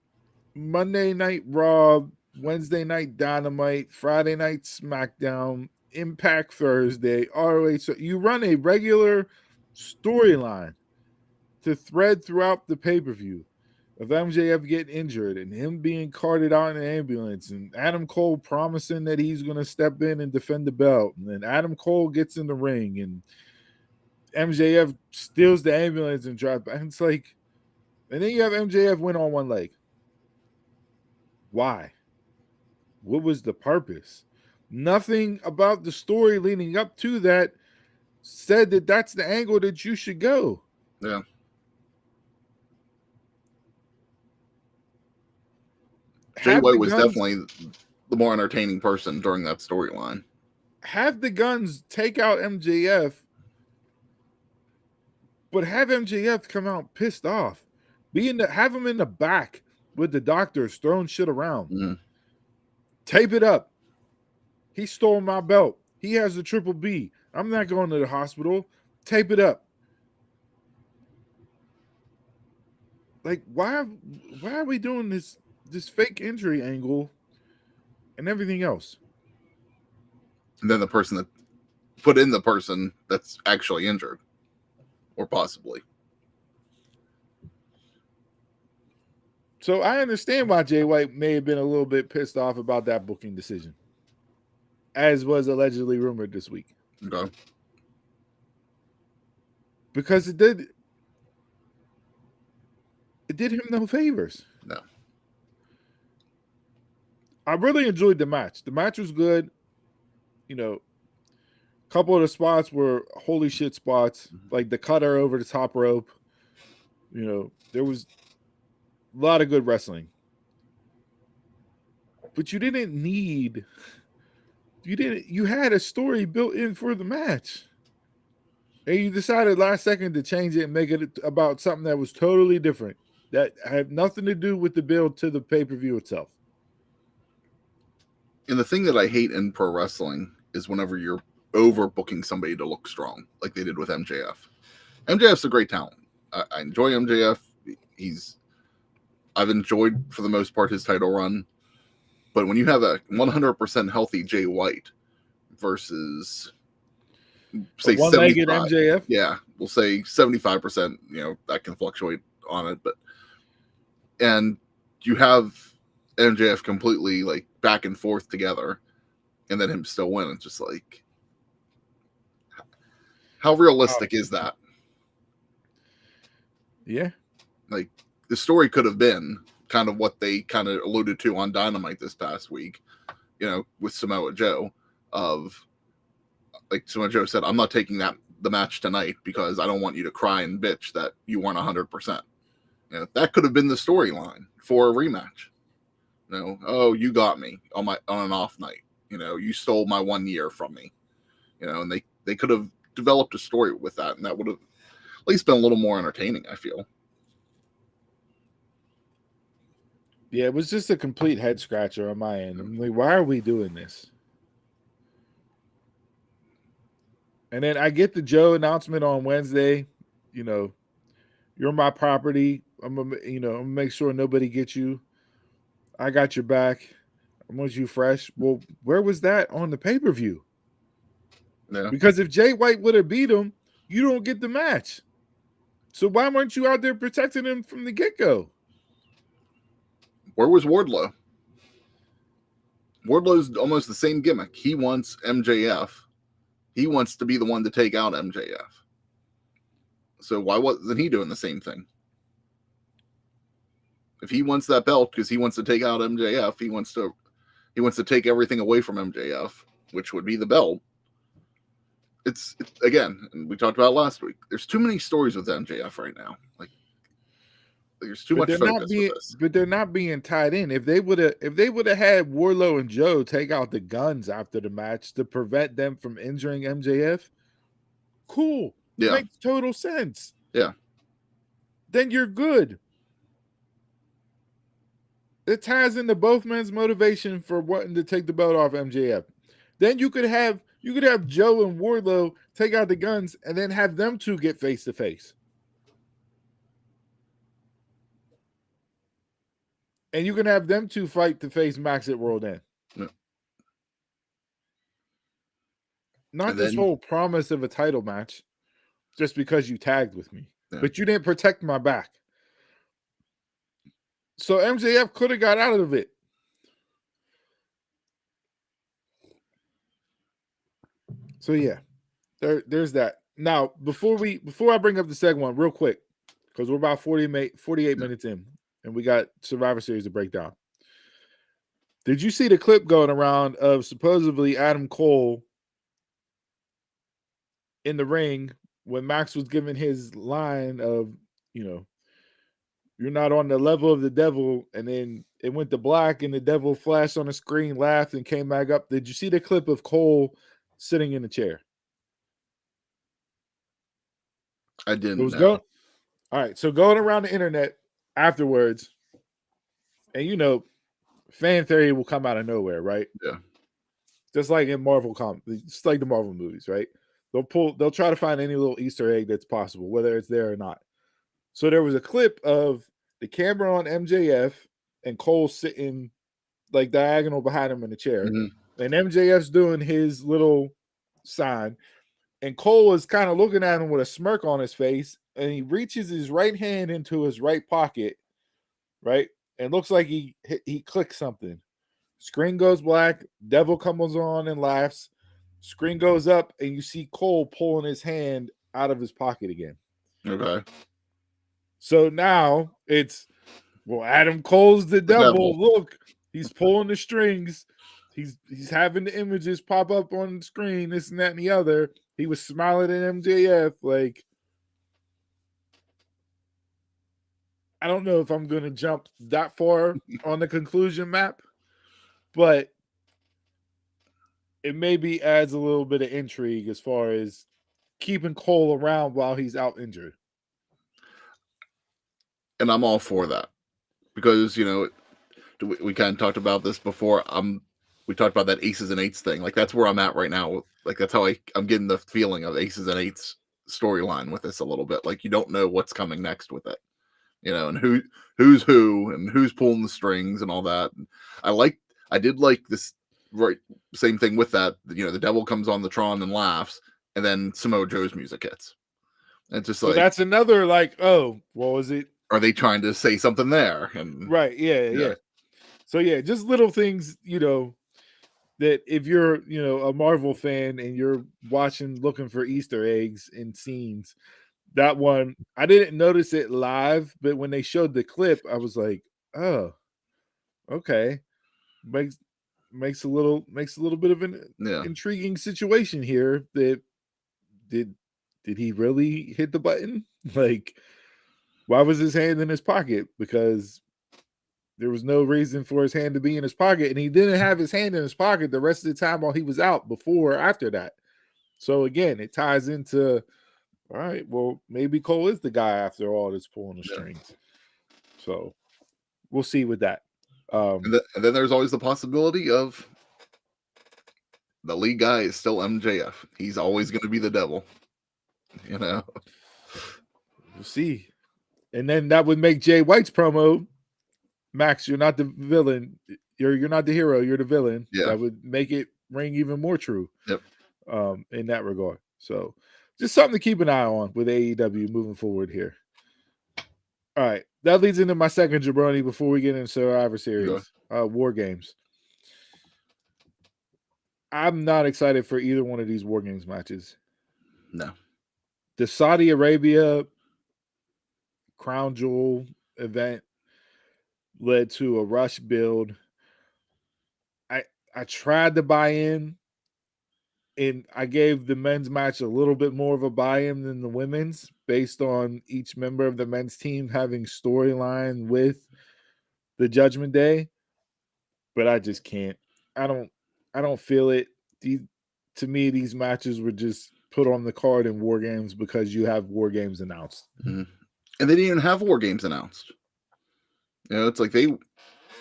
Monday Night Raw, Wednesday Night Dynamite, Friday Night SmackDown, Impact Thursday, ROH. So you run a regular storyline to thread throughout the pay-per-view of MJF getting injured and him being carted out in an ambulance and Adam Cole promising that he's going to step in and defend the belt. And then Adam Cole gets in the ring and MJF steals the ambulance and drives back. And it's like, and then you have MJF win on one leg. Why? What was the purpose? Nothing about the story leading up to that said that that's the angle that you should go. Yeah. Jay White was definitely the more entertaining person during that storyline. Have the Guns take out MJF, but have MJF come out pissed off. Have him in the back with the doctors throwing shit around. Mm. Tape it up. He stole my belt. He has the triple B. I'm not going to the hospital. Tape it up. Like, why are we doing this fake injury angle and everything else? And then the person that put in the person that's actually injured, or possibly. So I understand why Jay White may have been a little bit pissed off about that booking decision, as was allegedly rumored this week. Okay. Because it did him no favors. No. I really enjoyed the match. The match was good. You know, a couple of the spots were holy shit spots, like the cutter over the top rope. You know, there was a lot of good wrestling. But you had a story built in for the match. And you decided last second to change it and make it about something that was totally different, that had nothing to do with the build to the pay-per-view itself. And the thing that I hate in pro wrestling is whenever you're overbooking somebody to look strong, like they did with MJF. MJF's a great talent. I enjoy MJF. I've enjoyed, for the most part, his title run. But when you have a 100% healthy Jay White versus, say, one-legged MJF? Yeah, we'll say 75%, that can fluctuate on it. And you have MJF completely, like, back and forth together, and then him still win. It's just like, how realistic is that? Yeah. Like, the story could have been kind of what they kind of alluded to on Dynamite this past week, with Samoa Joe, of, like Samoa Joe said, I'm not taking the match tonight because I don't want you to cry and bitch that you weren't 100%. That could have been the storyline for a rematch. Oh, you got me on an off night. You stole my 1 year from me. And they could have developed a story with that, and that would have at least been a little more entertaining, I feel. Yeah, it was just a complete head scratcher on my end. I'm like, why are we doing this? And then I get the Joe announcement on Wednesday. You're my property. I'm gonna make sure nobody gets you. I got your back. I want you fresh. Well, where was that on the pay-per-view? Yeah. Because if Jay White would have beat him, you don't get the match. So why weren't you out there protecting him from the get-go? Where was Wardlow? Wardlow's almost the same gimmick. He wants MJF. He wants to be the one to take out MJF. So why wasn't he doing the same thing? If he wants that belt because he wants to take out MJF, he wants to take everything away from MJF, which would be the belt. It's again, and we talked about last week. There's too many stories with MJF right now. Like, there's too much focus with this. But they're not being tied in. If they would have had Wardlow and Joe take out the Guns after the match to prevent them from injuring MJF, cool. Yeah. Makes total sense. Yeah. Then you're good. It ties into both men's motivation for wanting to take the belt off MJF. Then you could have You could have Joe and Wardlow take out the guns and then have them two get face to face. And you can have them two fight to face Max at World End. Yeah. Not And this then, whole promise of a title match just because you tagged with me. yeah. But you didn't protect my back. So MJF could have got out of it. So yeah, there's that. Now, before I bring up the second one, real quick, because we're about 48 minutes in, and we got Survivor Series to break down. Did you see the clip going around of supposedly Adam Cole in the ring when Max was giving his line of, you're not on the level of the devil, and then it went to black and the devil flashed on the screen, laughed, and came back up? Did you see the clip of Cole sitting in a chair? I It didn't was know. going. All right, so going around the internet afterwards, and fan theory will come out of nowhere, right? Yeah. Just like in Marvel just like the Marvel movies, right? They'll try to find any little Easter egg that's possible, whether it's there or not. So there was a clip of the camera on MJF and Cole sitting like diagonal behind him in the chair, and MJF's doing his little sign, and Cole is kind of looking at him with a smirk on his face, and he reaches his right hand into his right pocket, right, and looks like he clicks something. Screen goes black, devil comes on and laughs. Screen goes up, and you see Cole pulling his hand out of his pocket again. Okay. So now it's, well, Adam Cole's the devil. Look, he's pulling the strings. He's having the images pop up on the screen, this and that and the other. He was smiling at MJF. Like, I don't know if I'm going to jump that far on the conclusion map, but it maybe adds a little bit of intrigue as far as keeping Cole around while he's out injured. And I'm all for that because, we kind of talked about this before. We talked about that aces and eights thing. Like, that's where I'm at right now. Like, that's how I'm getting the feeling of aces and eights storyline with this a little bit. Like, you don't know what's coming next with it, and who's who and who's pulling the strings and all that. And I did like this, right? Same thing with that. The devil comes on the Tron and laughs, and then Samoa Joe's music hits. And it's just so like, that's another, like, oh, what was it? Are they trying to say something there? And right, yeah. So yeah, just little things, that if you're, a Marvel fan and you're watching, looking for Easter eggs in scenes, that one, I didn't notice it live, but when they showed the clip, I was like, oh, okay. Makes a little bit of an intriguing situation here. That did he really hit the button? Like, why was his hand in his pocket? Because there was no reason for his hand to be in his pocket, and he didn't have his hand in his pocket the rest of the time while he was out, before or after that. So again, it ties into, all right, well, maybe Cole is the guy after all that's pulling the strings. So we'll see with that. And then there's always the possibility of the lead guy is still MJF. He's always going to be the devil. We'll see. And then that would make Jay White's promo, Max, you're not the villain. You're not the hero. You're the villain. Yeah. That would make it ring even more true. Yep. In that regard. So just something to keep an eye on with AEW moving forward here. All right. That leads into my second jabroni before we get into Survivor Series. War Games. I'm not excited for either one of these War Games matches. No. The Saudi Arabia Crown Jewel event led to a rush build. I tried to buy in, and I gave the men's match a little bit more of a buy-in than the women's, based on each member of the men's team having storyline with the Judgment Day. But I just can't. I don't feel it. To me, these matches were just put on the card in War Games because you have War Games announced. Mm-hmm. And they didn't even have War Games announced. It's like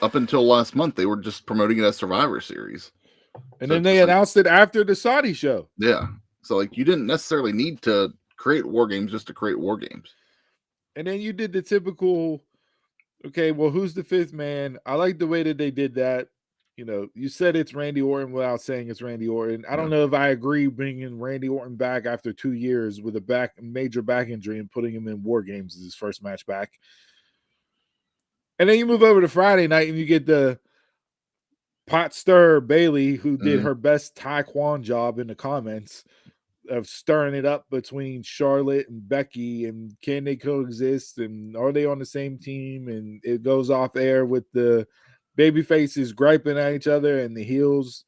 up until last month, they were just promoting it as Survivor Series. And So then it's they just like, announced it after the Saudi show. yeah. So like you didn't necessarily need to create war games just to create war games. And then you did the typical, okay, well, who's the fifth man? I like the way that they did that. You know, you said it's Randy Orton without saying it's Randy Orton. I don't know if I agree bringing Randy Orton back after 2 years with a major back injury and putting him in War Games as his first match back. And then you move over to Friday night and you get the pot stir Bailey, who did her best Taekwon job in the comments of stirring it up between Charlotte and Becky, and can they coexist, and are they on the same team? And it goes off air with the baby faces griping at each other and the heels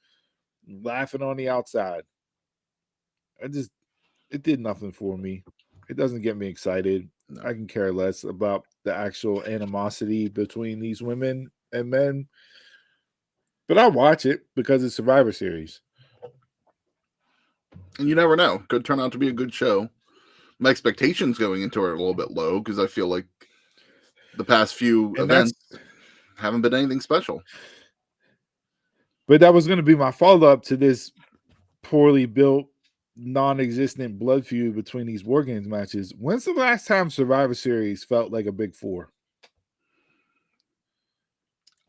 laughing on the outside. It did nothing for me. It doesn't get me excited. No. I can care less about the actual animosity between these women and men, but I watch it because it's Survivor Series. And you never know. Could turn out to be a good show. My expectations going into it are a little bit low because I feel like the past few events haven't been anything special. But that was going to be my follow-up to this poorly built, non-existent blood feud between these War Games matches. When's the last time Survivor Series felt like a Big Four?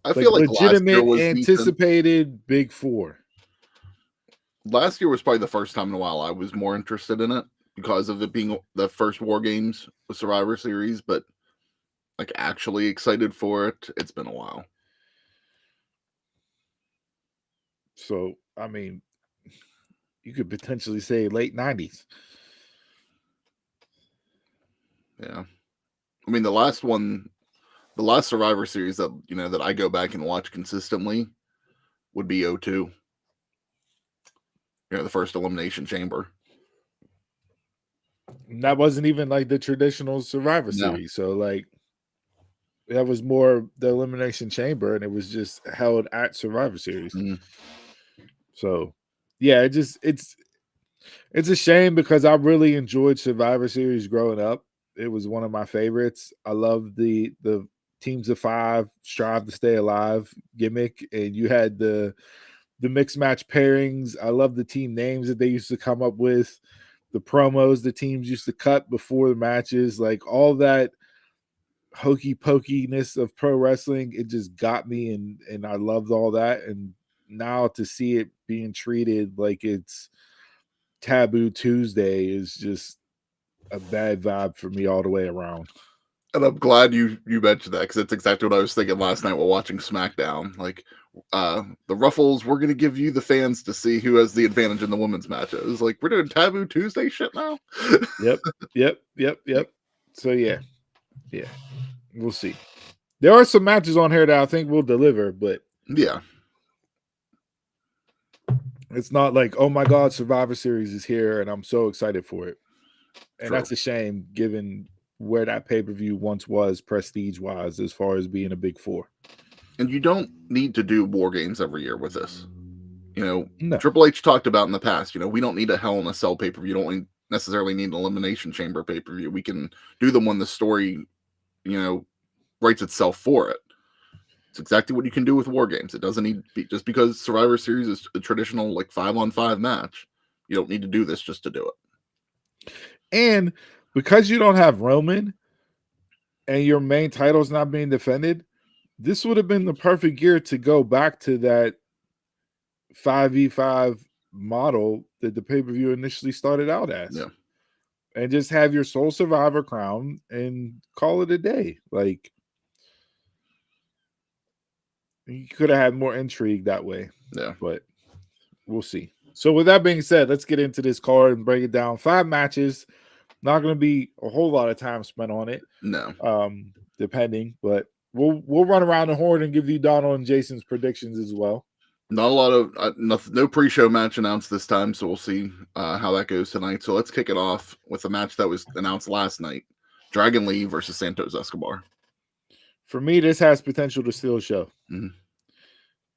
I feel like legitimate, last year was anticipated decent. Big Four. Last year was probably the first time in a while I was more interested in it because of it being the first War Games with Survivor Series, but like actually excited for it, it's been a while. So, I mean, you could potentially say late 90s. Yeah. I mean, the last Survivor Series that, you know, that I go back and watch consistently would be 02. You know, the first Elimination Chamber. And that wasn't even like the traditional Survivor Series. So, like, that was more the Elimination Chamber, and it was just held at Survivor Series. So, yeah, it's a shame because I really enjoyed Survivor Series growing up. It was one of my favorites. I love the teams of 5 strive to stay alive gimmick, and you had the mixed match pairings. I love the team names that they used to come up with, the promos the teams used to cut before the matches, like all that hokey pokiness of pro wrestling. It just got me, and I loved all that. And now to see it being treated like it's Taboo Tuesday is just a bad vibe for me all the way around. And I'm glad you mentioned that because that's exactly what I was thinking last night while watching SmackDown. Like, the Ruffles, we're going to give you the fans to see who has the advantage in the women's matches. Like, we're doing Taboo Tuesday shit now? Yep. So, yeah. We'll see. There are some matches on here that I think will deliver, but yeah, it's not like, oh my God, Survivor Series is here and I'm so excited for it. And True. That's a shame given where that pay-per-view once was prestige-wise as far as being a Big Four. And you don't need to do War Games every year with this. You know, No. Triple H talked about in the past, you know, we don't need a Hell in a Cell pay-per-view. You don't necessarily need an Elimination Chamber pay-per-view. We can do them when the story, you know, writes itself for it. It's exactly what you can do with War Games. It doesn't need to be, just because Survivor Series is a traditional like 5-on-5 match, you don't need to do this just to do it. And because you don't have Roman and your main title's not being defended, this would have been the perfect year to go back to that 5v5 model that the pay-per-view initially started out as. Yeah. And just have your sole survivor crown and call it a day. Like, you could have had more intrigue that way. Yeah. But we'll see. So with that being said, let's get into this card and break it down. 5 matches. Not going to be a whole lot of time spent on it. No. Depending, but we'll run around the horn and give you Donald and Jason's predictions as well. Not a lot of no pre-show match announced this time, so we'll see how that goes tonight. So let's kick it off with a match that was announced last night: Dragon Lee versus Santos Escobar. For me, this has potential to steal a show. Mm-hmm.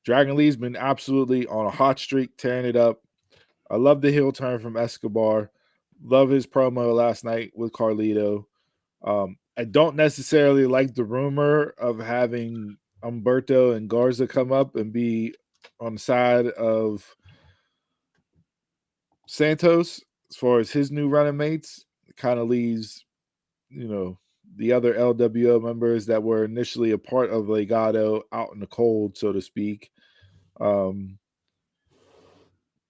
Dragon Lee's been absolutely on a hot streak, tearing it up. I love the heel turn from Escobar. Love his promo last night with Carlito. I don't necessarily like the rumor of having Humberto and Garza come up and be on the side of Santos as far as his new running mates. It kind of leaves, the other LWO members that were initially a part of Legado out in the cold, so to speak. But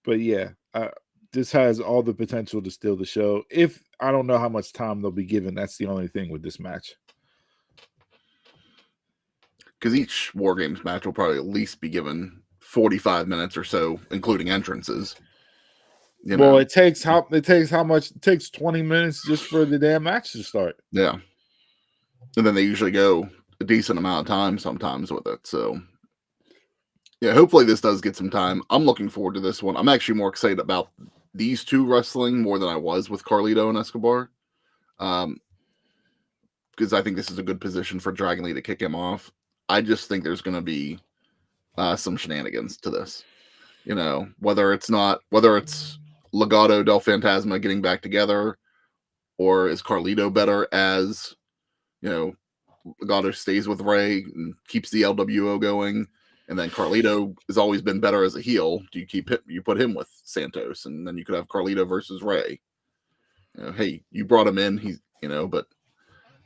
yeah, this has all the potential to steal the show. If I don't know how much time they'll be given, that's the only thing with this match. Because each War Games match will probably at least be given 45 minutes or so, including entrances. It takes how much? It takes 20 minutes just for the damn match to start. Yeah. And then they usually go a decent amount of time sometimes with it. So yeah, hopefully this does get some time. I'm looking forward to this one. I'm actually more excited about these two wrestling more than I was with Carlito and Escobar. Because I think this is a good position for Dragon Lee to kick him off. I just think there's going to be some shenanigans to this. Whether it's Legado del Fantasma getting back together, or is Carlito better as, Legado stays with Ray and keeps the LWO going, and then Carlito has always been better as a heel. Do you put him with Santos, and then you could have Carlito versus Ray. Hey, you brought him in, but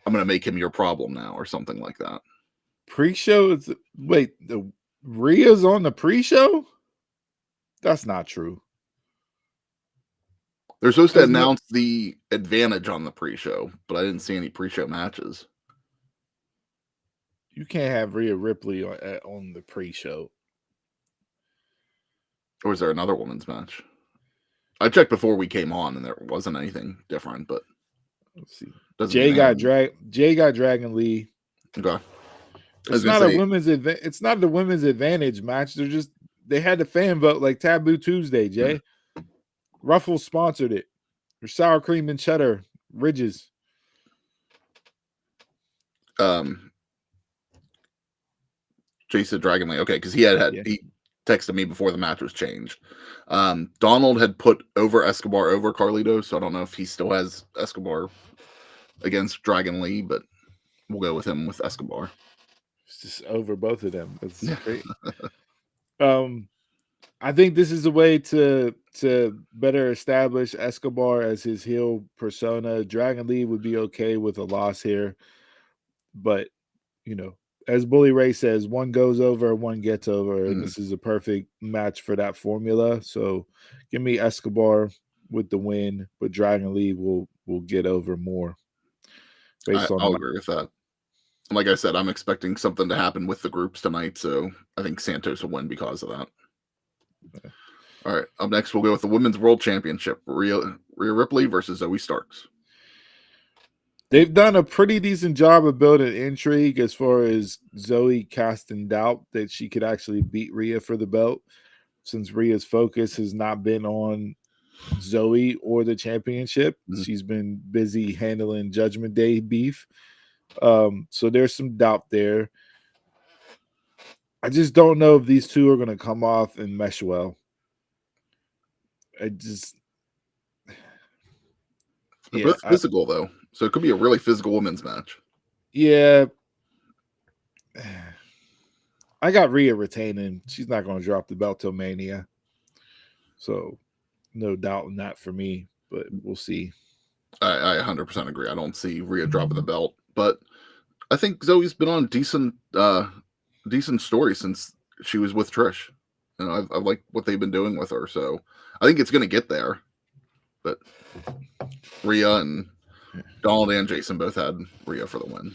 I'm going to make him your problem now, or something like that. Pre-show? Wait, the Rhea's on the pre-show? That's not true. They're supposed to announce the advantage on the pre-show, but I didn't see any pre-show matches. You can't have Rhea Ripley on the pre-show. Or is there another women's match? I checked before we came on, and there wasn't anything different. But let's see. Jay got Dragon Lee. Okay. It's not the women's advantage match. They had the fan vote like Taboo Tuesday. Jay Ruffles sponsored it. Or sour cream and cheddar ridges. Jason Dragon Lee. Okay, because he texted me before the match was changed. Donald had put Escobar over Carlito, so I don't know if he still has Escobar against Dragon Lee, but we'll go with him with Escobar. It's just over both of them. That's great. I think this is a way to better establish Escobar as his heel persona. Dragon Lee would be okay with a loss here, but as Bully Ray says, one goes over, one gets over, and this is a perfect match for that formula. So give me Escobar with the win, but Dragon Lee will get over more. I'll agree with that. Like I said, I'm expecting something to happen with the groups tonight, so I think Santos will win because of that. Okay. All right, up next we'll go with the Women's World Championship, Rhea Ripley versus Zoe Starks. They've done a pretty decent job of building intrigue as far as Zoe casting doubt that she could actually beat Rhea for the belt, since Rhea's focus has not been on Zoe or the championship. She's been busy handling Judgment Day beef. So there's some doubt there. I just don't know if these two are going to come off and mesh well. They're both physical, though. So it could be a really physical women's match. Yeah. I got Rhea retaining. She's not going to drop the belt till Mania. So no doubt in that for me, but we'll see. I 100% agree. I don't see Rhea dropping the belt, but I think Zoe's been on decent story since she was with Trish. I like what they've been doing with her, so I think it's going to get there. But Rhea and Donald and Jason both had Rhea for the win.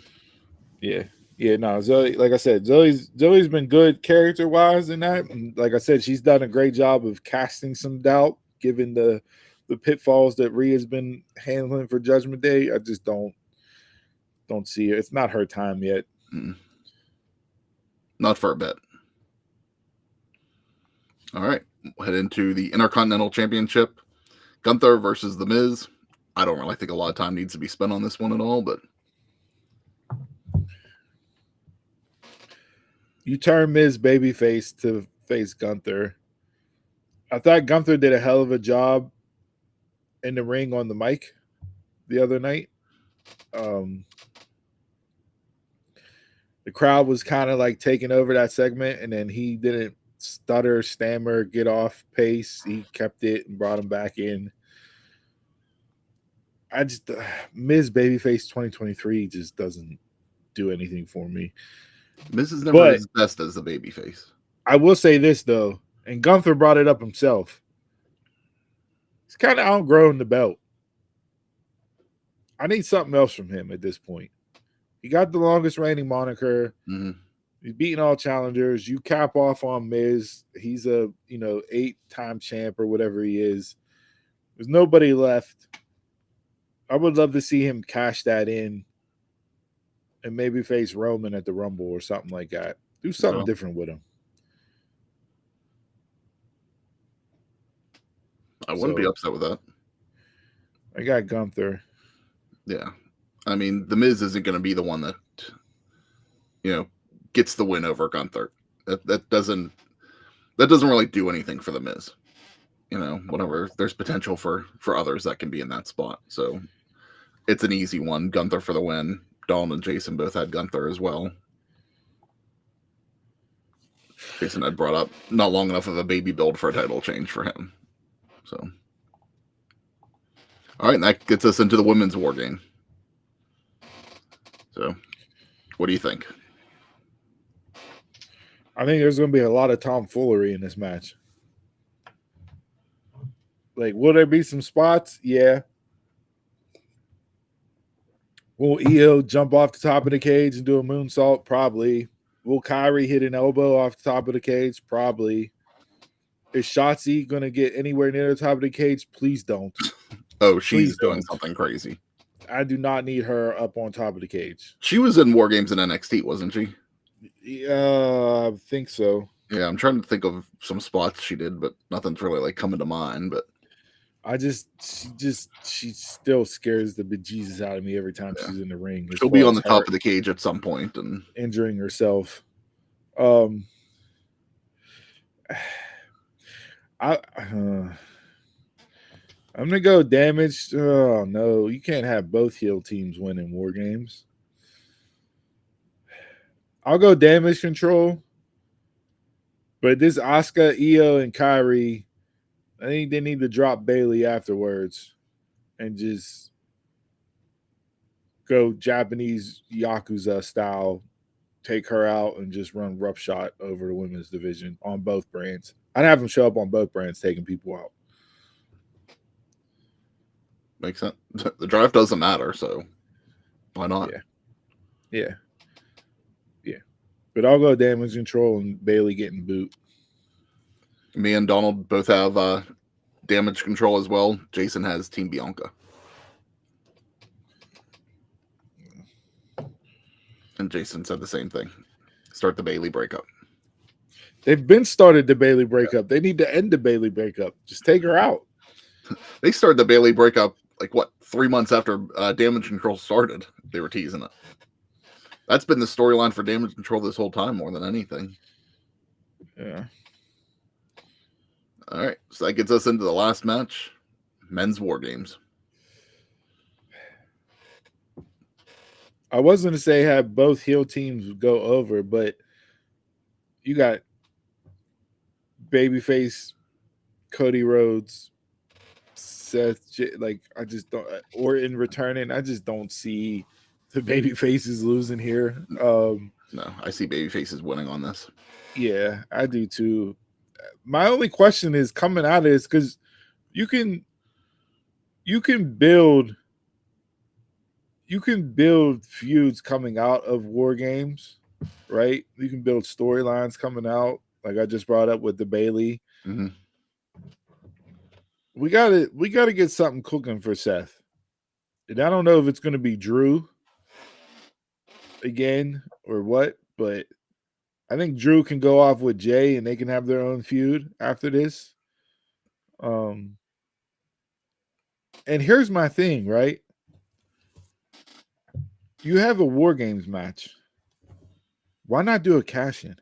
No, Zoe, like I said, Zoe's been good character-wise in that. And like I said, she's done a great job of casting some doubt, given the pitfalls that Rhea's been handling for Judgment Day. I just don't see her. It's not her time yet. Not for a bit. All right, we'll head into the Intercontinental Championship. Gunther versus The Miz. I don't really think a lot of time needs to be spent on this one at all, but you turn Miz babyface to face Gunther. I thought Gunther did a hell of a job in the ring on the mic the other night. The crowd was kind of like taking over that segment, and then he didn't stutter, stammer, get off pace. He kept it and brought him back in. I just Miz Babyface 2023 just doesn't do anything for me. Miz is never But his best as a babyface. I will say this though, and Gunther brought it up himself. He's kind of outgrown the belt. I need something else from him at this point. He got the longest reigning moniker. Mm-hmm. He's beating all challengers. You cap off on Miz. He's a 8-time champ or whatever he is. There's nobody left. I would love to see him cash that in and maybe face Roman at the Rumble or something like that. Do something different with him. I wouldn't be upset with that. I got Gunther. Yeah. I mean, The Miz isn't going to be the one that, gets the win over Gunther. That doesn't really do anything for The Miz. Whatever. There's potential for others that can be in that spot. So it's an easy one. Gunther for the win. Donald and Jason both had Gunther as well. Jason had brought up not long enough of a baby build for a title change for him. So, all right, and that gets us into the women's war game. So, what do you think? I think there's going to be a lot of tomfoolery in this match. Like, will there be some spots? Yeah. Will Io jump off the top of the cage and do a moonsault? Probably. Will Kyrie hit an elbow off the top of the cage? Probably. Is Shotzi going to get anywhere near the top of the cage? Please don't. Oh, she's doing something crazy. I do not need her up on top of the cage. She was in War Games in NXT, wasn't she? I think so. Yeah, I'm trying to think of some spots she did, but nothing's really coming to mind. But she still scares the bejesus out of me every time she's in the ring. She'll be on the top of the cage at some point and injuring herself. I'm gonna go damaged. Oh no, you can't have both heel teams win in War Games. I'll go damage control. But this Asuka, Io, and Kyrie, I think they need to drop Bailey afterwards and just go Japanese Yakuza style, take her out and just run roughshod over the women's division on both brands. I'd have them show up on both brands taking people out. Makes sense. The draft doesn't matter, so why not? Yeah. But I'll go damage control and Bailey getting boot. Me and Donald both have damage control as well. Jason has Team Bianca. And Jason said the same thing. Start the Bailey breakup. They've been started the Bailey breakup. They need to end the Bailey breakup. Just take her out. They started the Bailey breakup 3 months after Damage Control started. They were teasing it. That's been the storyline for Damage Control this whole time, more than anything. Yeah. All right, so that gets us into the last match, Men's War Games. I was going to say have both heel teams go over, but you got babyface Cody Rhodes, Seth, I just don't, or in returning, I just don't see the baby faces losing here. No, I see baby faces winning on this. Yeah, I do too. My only question is coming out of this, because you can build feuds coming out of War Games, right? You can build storylines coming out, like I just brought up with the Bailey. Mm-hmm. We gotta get something cooking for Seth. And I don't know if it's going to be Drew again or what, but I think Drew can go off with Jay and they can have their own feud after this. And here's my thing, right? You have a War Games match. Why not do a cash-in?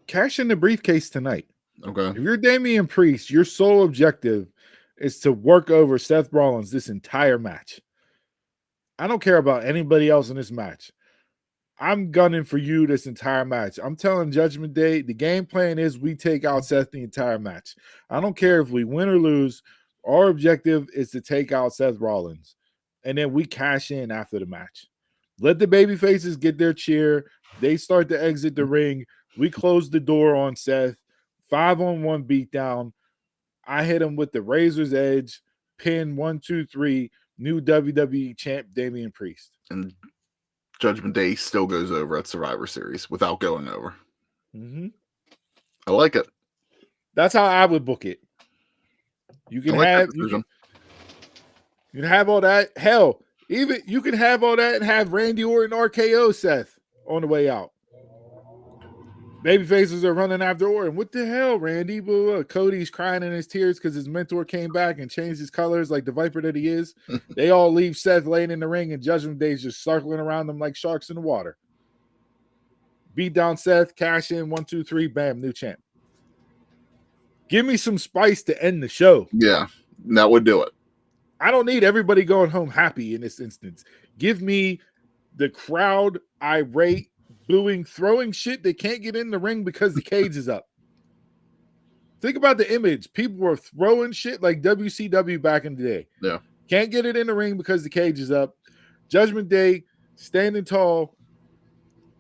Cash in the briefcase tonight. Okay. If you're Damian Priest, your sole objective is to work over Seth Rollins this entire match. I don't care about anybody else in this match. I'm gunning for you this entire match. I'm telling Judgment Day, the game plan is we take out Seth the entire match. I don't care if we win or lose. Our objective is to take out Seth Rollins. And then we cash in after the match. Let the baby faces get their cheer. They start to exit the ring. We close the door on Seth. 5-on-1 beatdown. I hit him with the Razor's Edge. Pin 1, 2, 3. New WWE champ Damian Priest. And Judgment Day still goes over at Survivor Series without going over. Mm-hmm. I like it. That's how I would book it. You can have you can have all that. Hell, even you can have all that and have Randy Orton RKO Seth on the way out. Baby faces are running after Orton. What the hell, Randy? Cody's crying in his tears because his mentor came back and changed his colors like the Viper that he is. They all leave Seth laying in the ring, and Judgment Day's just circling around them like sharks in the water. Beat down Seth, cash in, 1, 2, 3, bam, new champ. Give me some spice to end the show. Yeah, that would do it. I don't need everybody going home happy in this instance. Give me the crowd irate, booing, throwing shit they can't get in the ring because the cage is up. Think about the image. People were throwing shit like WCW back in the day. Yeah. Can't get it in the ring because the cage is up. Judgment Day, standing tall,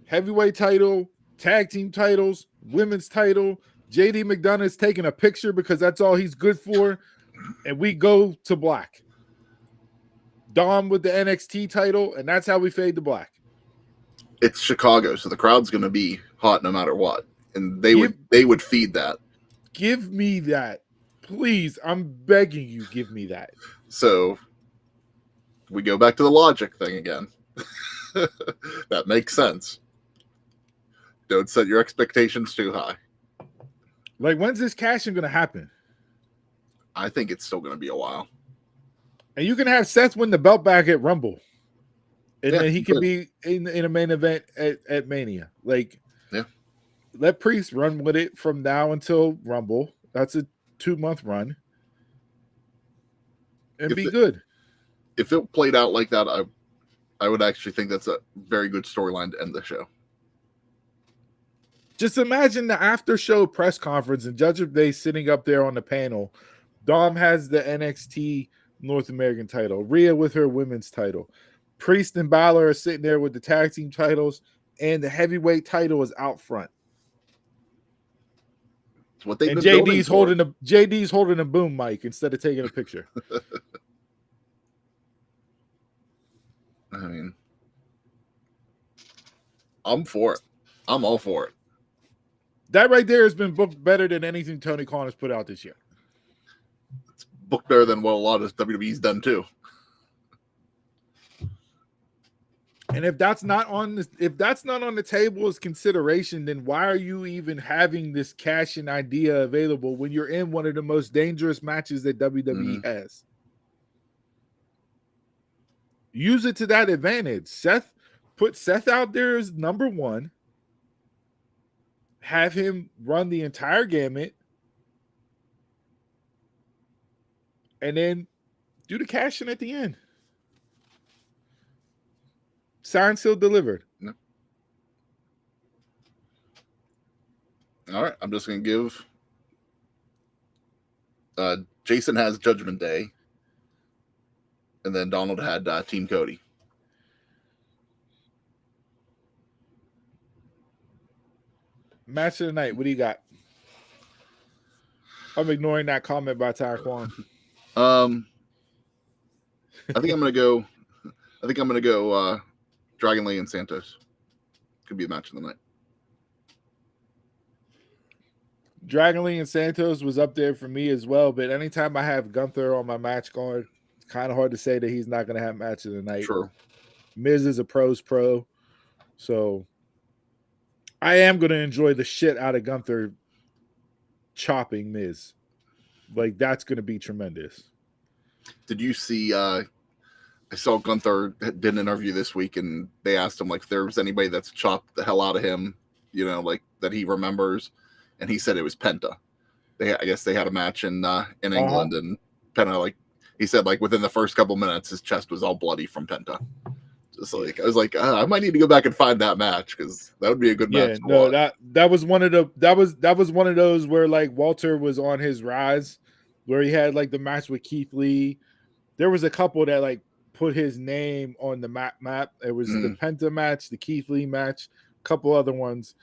heavyweight title, tag team titles, women's title. JD McDonough's taking a picture because that's all he's good for. And we go to black. Dom with the NXT title, and that's how we fade to black. It's Chicago, so the crowd's going to be hot no matter what, and they would feed that. Give me that, please. I'm begging you, give me that. So we go back to the logic thing again. That makes sense. Don't set your expectations too high. Like, when's this cashing going to happen? I think it's still going to be a while. And you can have Seth win the belt back at Rumble. And then he can be in a main event at Mania. Like, let Priest run with it from now until Rumble. That's a 2-month run. And be good. If it played out like that, I would actually think that's a very good storyline to end the show. Just imagine the after show press conference and Judgment Day sitting up there on the panel. Dom has the NXT North American title. Rhea with her women's title. Priest and Balor are sitting there with the tag team titles, and the heavyweight title is out front. It's what they've and been JD's holding a boom mic instead of taking a picture. I mean, I'm for it. I'm all for it. That right there has been booked better than anything Tony Khan has put out this year. It's booked better than what a lot of WWE's done too. And if that's not on the table as consideration, then why are you even having this cash-in idea available when you're in one of the most dangerous matches that WWE has? Use it to that advantage. Put Seth out there as number one. Have him run the entire gamut. And then do the cash-in at the end. Signed, sealed, delivered. No. All right, I'm just going to give Jason has Judgment Day, and then Donald had Team Cody. Match of the night. What do you got? I'm ignoring that comment by Taekwon. I think I'm going to go Dragon Lee and Santos. Could be a match of the night. Dragon Lee and Santos was up there for me as well, but anytime I have Gunther on my match card, it's kind of hard to say that he's not going to have match of the night. True. Miz is a pro's pro, so I am going to enjoy the shit out of Gunther chopping Miz. Like, that's going to be tremendous. Did you see I saw Gunther did an interview this week, and they asked him like if there was anybody that's chopped the hell out of him, you know, like that he remembers, and he said it was Penta. I guess they had a match in England, and Penta, like he said, like within the first couple minutes, his chest was all bloody from Penta. Just like I was like, I might need to go back and find that match because that would be a good match to no, watch. that was one of the that was one of those where like Walter was on his rise, where he had like the match with Keith Lee. There was a couple that like put his name on the map. It was the Penta match, the Keith Lee match, a couple other ones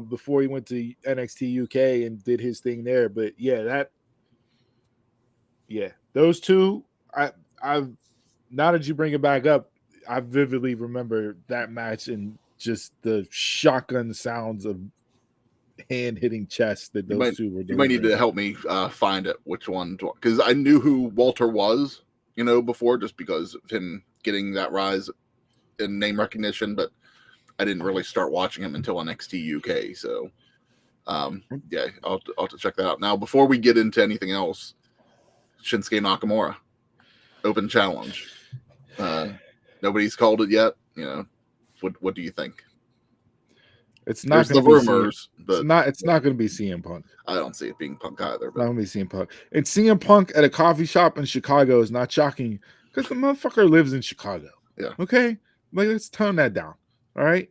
before he went to NXT UK and did his thing there. But those two, I've now that you bring it back up, I vividly remember that match and just the shotgun sounds of hand hitting chest that those two were You might need delivering. to help me find it, which one, because I knew who Walter was, before, just because of him getting that rise in name recognition, but I didn't really start watching him until NXT UK. So, yeah, I'll have to check that out. Now, before we get into anything else, Shinsuke Nakamura, open challenge. Nobody's called it yet. What do you think? It's not going to be rumors, but it's not going to be CM Punk. I don't see it being Punk either. But not going to be CM Punk. And CM Punk at a coffee shop in Chicago is not shocking because the motherfucker lives in Chicago. Yeah. Okay, like let's tone that down. All right.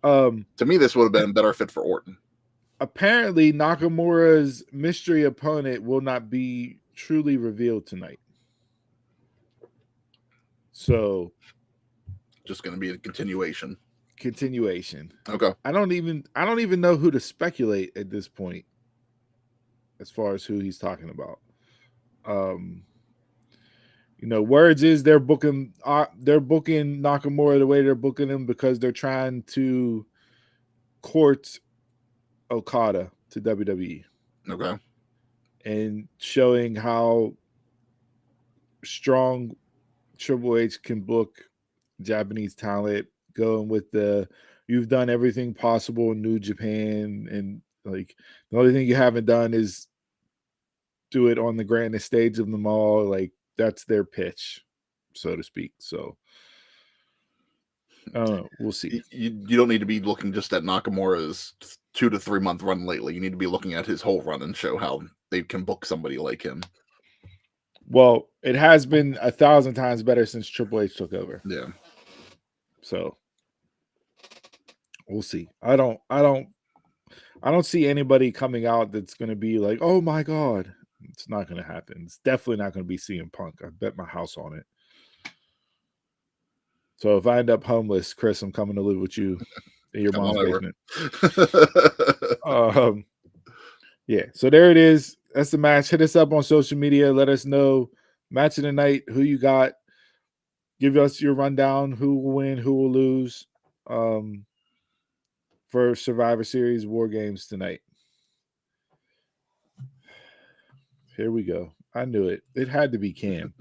To me, this would have been a better fit for Orton. Apparently, Nakamura's mystery opponent will not be truly revealed tonight. So, just going to be a continuation. Okay. I don't even know who to speculate at this point as far as who he's talking about. Words is they're booking Nakamura the way they're booking him because they're trying to court Okada to WWE. Okay. And showing how strong Triple H can book Japanese talent, going with you've done everything possible in New Japan, and like the only thing you haven't done is do it on the grandest stage of them all. Like that's their pitch, so to speak. So I don't know. We'll see. You don't need to be looking just at Nakamura's 2 to 3 month run lately. You need to be looking at his whole run and show how they can book somebody like him. Well, it has been 1,000 times better since Triple H took over. Yeah. So we'll see. I don't see anybody coming out that's going to be like, oh my God. It's not going to happen. It's definitely not going to be CM Punk. I bet my house on it. So if I end up homeless, Chris, I'm coming to live with you in your mom's basement. Yeah. So there it is. That's the match. Hit us up on social media. Let us know match of the night, who you got. Give us your rundown, who will win, who will lose for Survivor Series War Games tonight. Here we go. I knew it. It had to be Cam.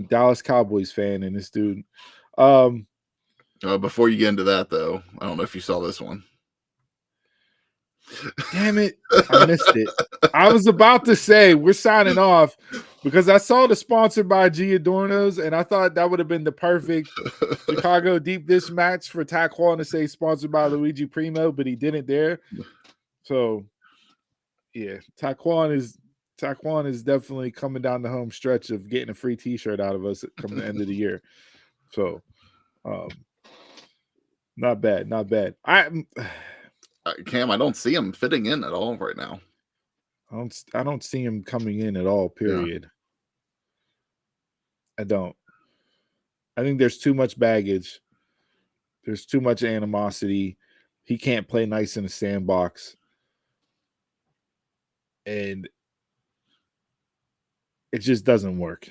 Dallas Cowboys fan and this dude. Before you get into that, though, I don't know if you saw this one. Damn it. I missed it. I was about to say we're signing off because I saw the sponsored by Giordano's and I thought that would have been the perfect Chicago deep dish match for Taquan to say sponsored by Luigi Primo, but he didn't there. So yeah, Taquan is definitely coming down the home stretch of getting a free t-shirt out of us come the end of the year. So not bad. Cam, I don't see him fitting in at all right now. I don't see him coming in at all, period. Yeah. I don't. I think there's too much baggage. There's too much animosity. He can't play nice in a sandbox. And it just doesn't work.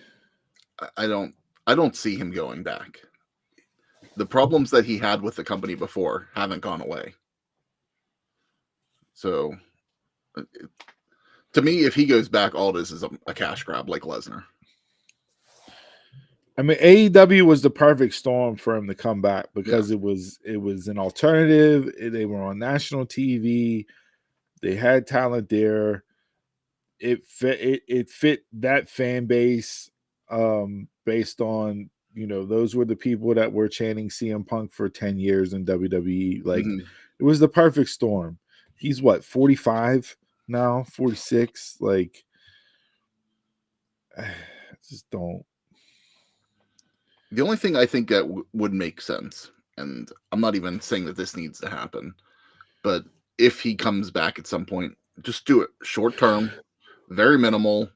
I don't see him going back. The problems that he had with the company before haven't gone away. So, to me, if he goes back, all this is a cash grab like Lesnar. I mean, AEW was the perfect storm for him to come back because it was an alternative. They were on national TV. They had talent there. It fit that fan base based on, those were the people that were chanting CM Punk for 10 years in WWE. Like it was the perfect storm. He's what, 45 now, 46. Like, I just don't. The only thing I think that would make sense, and I'm not even saying that this needs to happen, but if he comes back at some point, just do it short term, very minimal,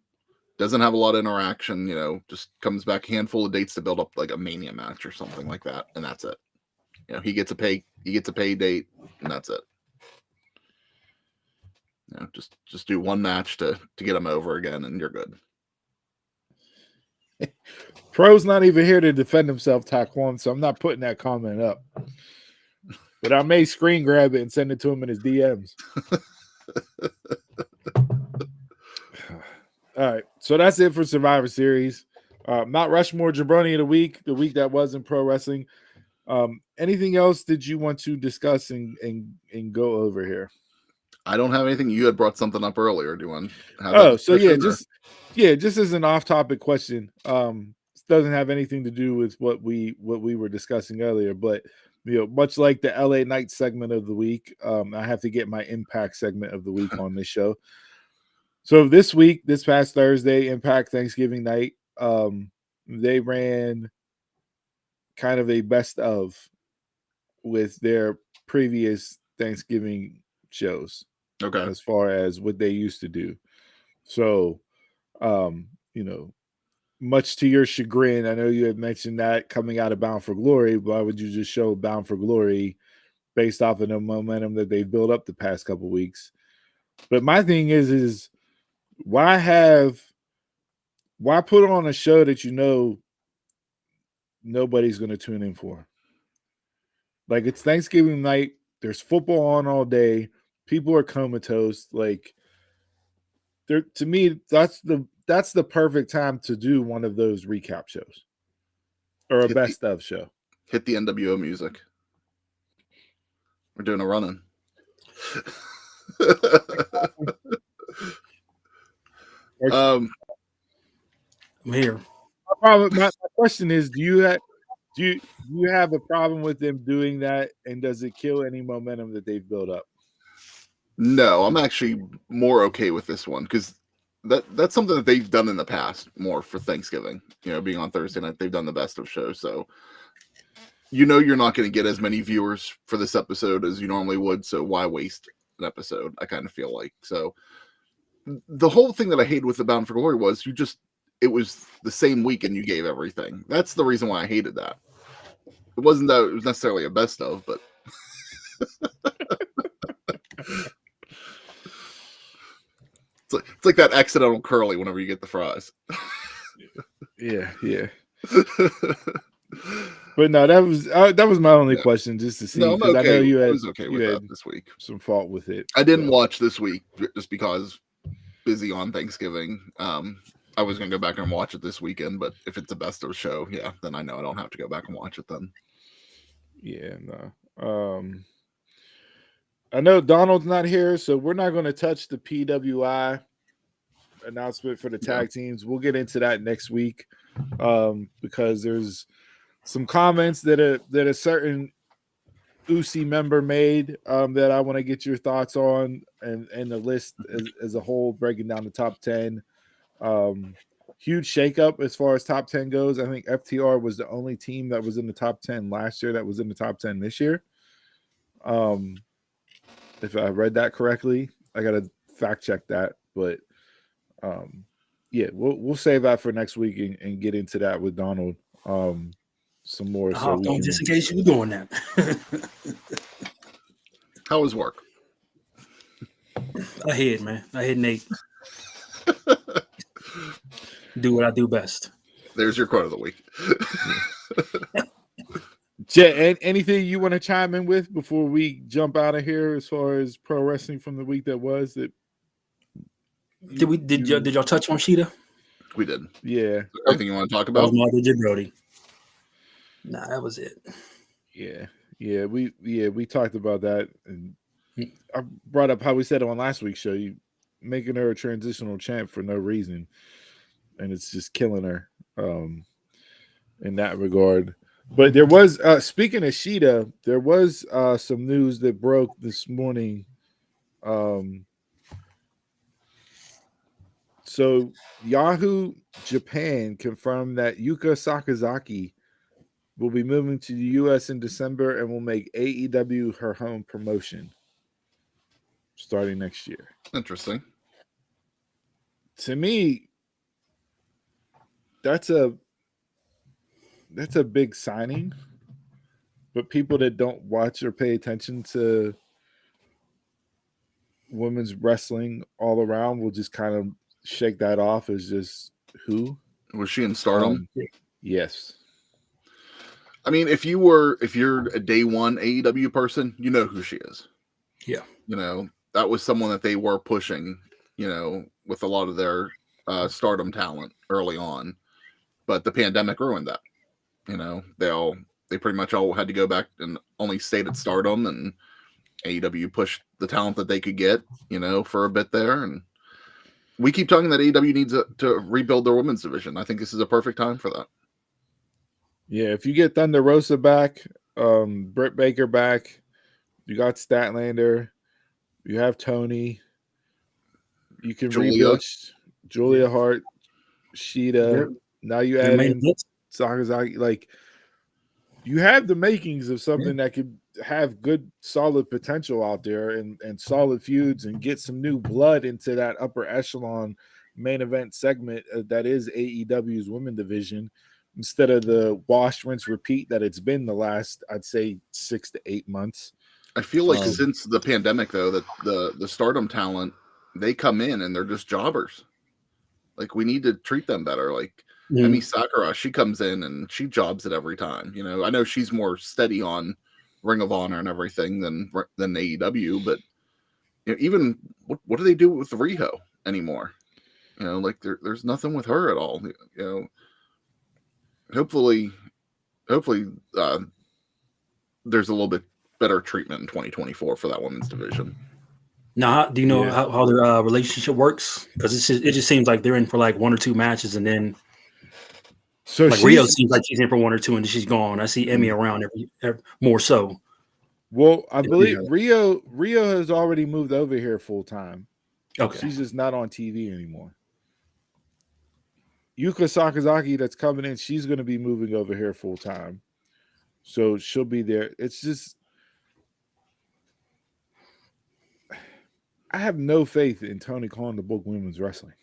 doesn't have a lot of interaction, just comes back a handful of dates to build up like a Mania match or something like that, and that's it. He gets a pay date, and that's it. Just do one match to get him over again, and you're good. Pro's not even here to defend himself, Taquan, so I'm not putting that comment up. But I may screen grab it and send it to him in his DMs. All right, so that's it for Survivor Series. Mount Rushmore Jabroni of the week that was in pro wrestling. Anything else that you want to discuss and go over here? I don't have anything. You had brought something up earlier. Do you want to have that discussion? Just as an off-topic question. This doesn't have anything to do with what we were discussing earlier, but much like the LA Night segment of the week, I have to get my Impact segment of the week on this show. So this past Thursday, Impact Thanksgiving night, they ran kind of a best of with their previous Thanksgiving shows. Okay. As far as what they used to do. So, much to your chagrin, I know you had mentioned that coming out of Bound for Glory. Why would you just show Bound for Glory based off of the momentum that they've built up the past couple of weeks? But my thing is why put on a show that nobody's going to tune in for? Like, it's Thanksgiving night. There's football on all day. People are comatose. Like, to me, that's the perfect time to do one of those recap shows or a best of show. Hit the NWO music. We're doing a run-in. I'm here. My question is, do you have a problem with them doing that, and does it kill any momentum that they've built up? No, I'm actually more okay with this one because that's something that they've done in the past more for Thanksgiving. Being on Thursday night, they've done the best of shows. So you're not going to get as many viewers for this episode as you normally would. So why waste an episode? I kind of feel like. So the whole thing that I hated with the Bound for Glory was it was the same week and you gave everything. That's the reason why I hated that. It wasn't that it was necessarily a best of, but it's like that accidental curly whenever you get the fries. Yeah. But no, that was my only question, just to see. No, I'm okay. I know you had, was okay with that this week. Some fault with it. I didn't watch this week just because busy on Thanksgiving. I was gonna go back and watch it this weekend, but if it's a best of show, then I know I don't have to go back and watch it then. Yeah, no. I know Donald's not here, so we're not going to touch the PWI announcement for the tag teams. We'll get into that next week because there's some comments that a certain UC member made that I want to get your thoughts on, and the list as a whole, breaking down the top 10. Huge shakeup as far as top 10 goes. I think FTR was the only team that was in the top 10 last year that was in the top 10 this year. If I read that correctly, I gotta fact check that. But we'll save that for next week and get into that with Donald some more. So just in case you were doing that. How was work? Ahead, man. Ahead, Nate. Do what I do best. There's your quote of the week. Jet, anything you want to chime in with before we jump out of here as far as pro wrestling from the week that was? Did y'all touch on Sheeta? We did. Yeah. Anything you want to talk about? Brody. Nah, that was it. Yeah. We talked about that, and I brought up how we said on last week's show, you making her a transitional champ for no reason, and it's just killing her in that regard. But there was, speaking of Sheeta, there was some news that broke this morning. So Yahoo Japan confirmed that Yuka Sakazaki will be moving to the U.S. in December and will make AEW her home promotion starting next year. Interesting. To me, that's a big signing, but people that don't watch or pay attention to women's wrestling all around will just kind of shake that off as just who. Was she in Stardom? Yes. I mean, if you're a day one AEW person, you know who she is. Yeah. You know, that was someone that they were pushing, you know, with a lot of their Stardom talent early on. But the pandemic ruined that. You know, they pretty much all had to go back and only stayed at Stardom, and AEW pushed the talent that they could get, you know, for a bit there. And we keep talking that AEW needs to rebuild their women's division. I think this is a perfect time for that. Yeah, if you get Thunder Rosa back, Britt Baker back, you got Statlander, you have Tony, you can rebuild Julia Hart, Sheeta. Now you add in Sakazaki. Like, you have the makings of something that could have good, solid potential out there and solid feuds and get some new blood into that upper echelon main event segment that is AEW's women division, instead of the wash, rinse, repeat that it's been the last, I'd say, 6 to 8 months. I feel like since the pandemic, though, that the Stardom talent, they come in and they're just jobbers. Like, we need to treat them better. Like, Emi Sakura, she comes in and she jobs it every time. You know, I know she's more steady on Ring of Honor and everything than AEW, but you know, even what do they do with Riho anymore? You know, like there's nothing with her at all. You know, hopefully, there's a little bit better treatment in 2024 for that women's division. Now, do you know how their relationship works? Because it just seems like they're in for like 1 or 2 matches, and then like Rio seems like she's in for 1 or 2, and then she's gone. I see Emmy around every more so. Well, I believe Rio has already moved over here full time. Okay, she's just not on TV anymore. Yuka Sakazaki, that's coming in, she's going to be moving over here full time, so she'll be there. It's just, I have no faith in Tony Khan to book women's wrestling.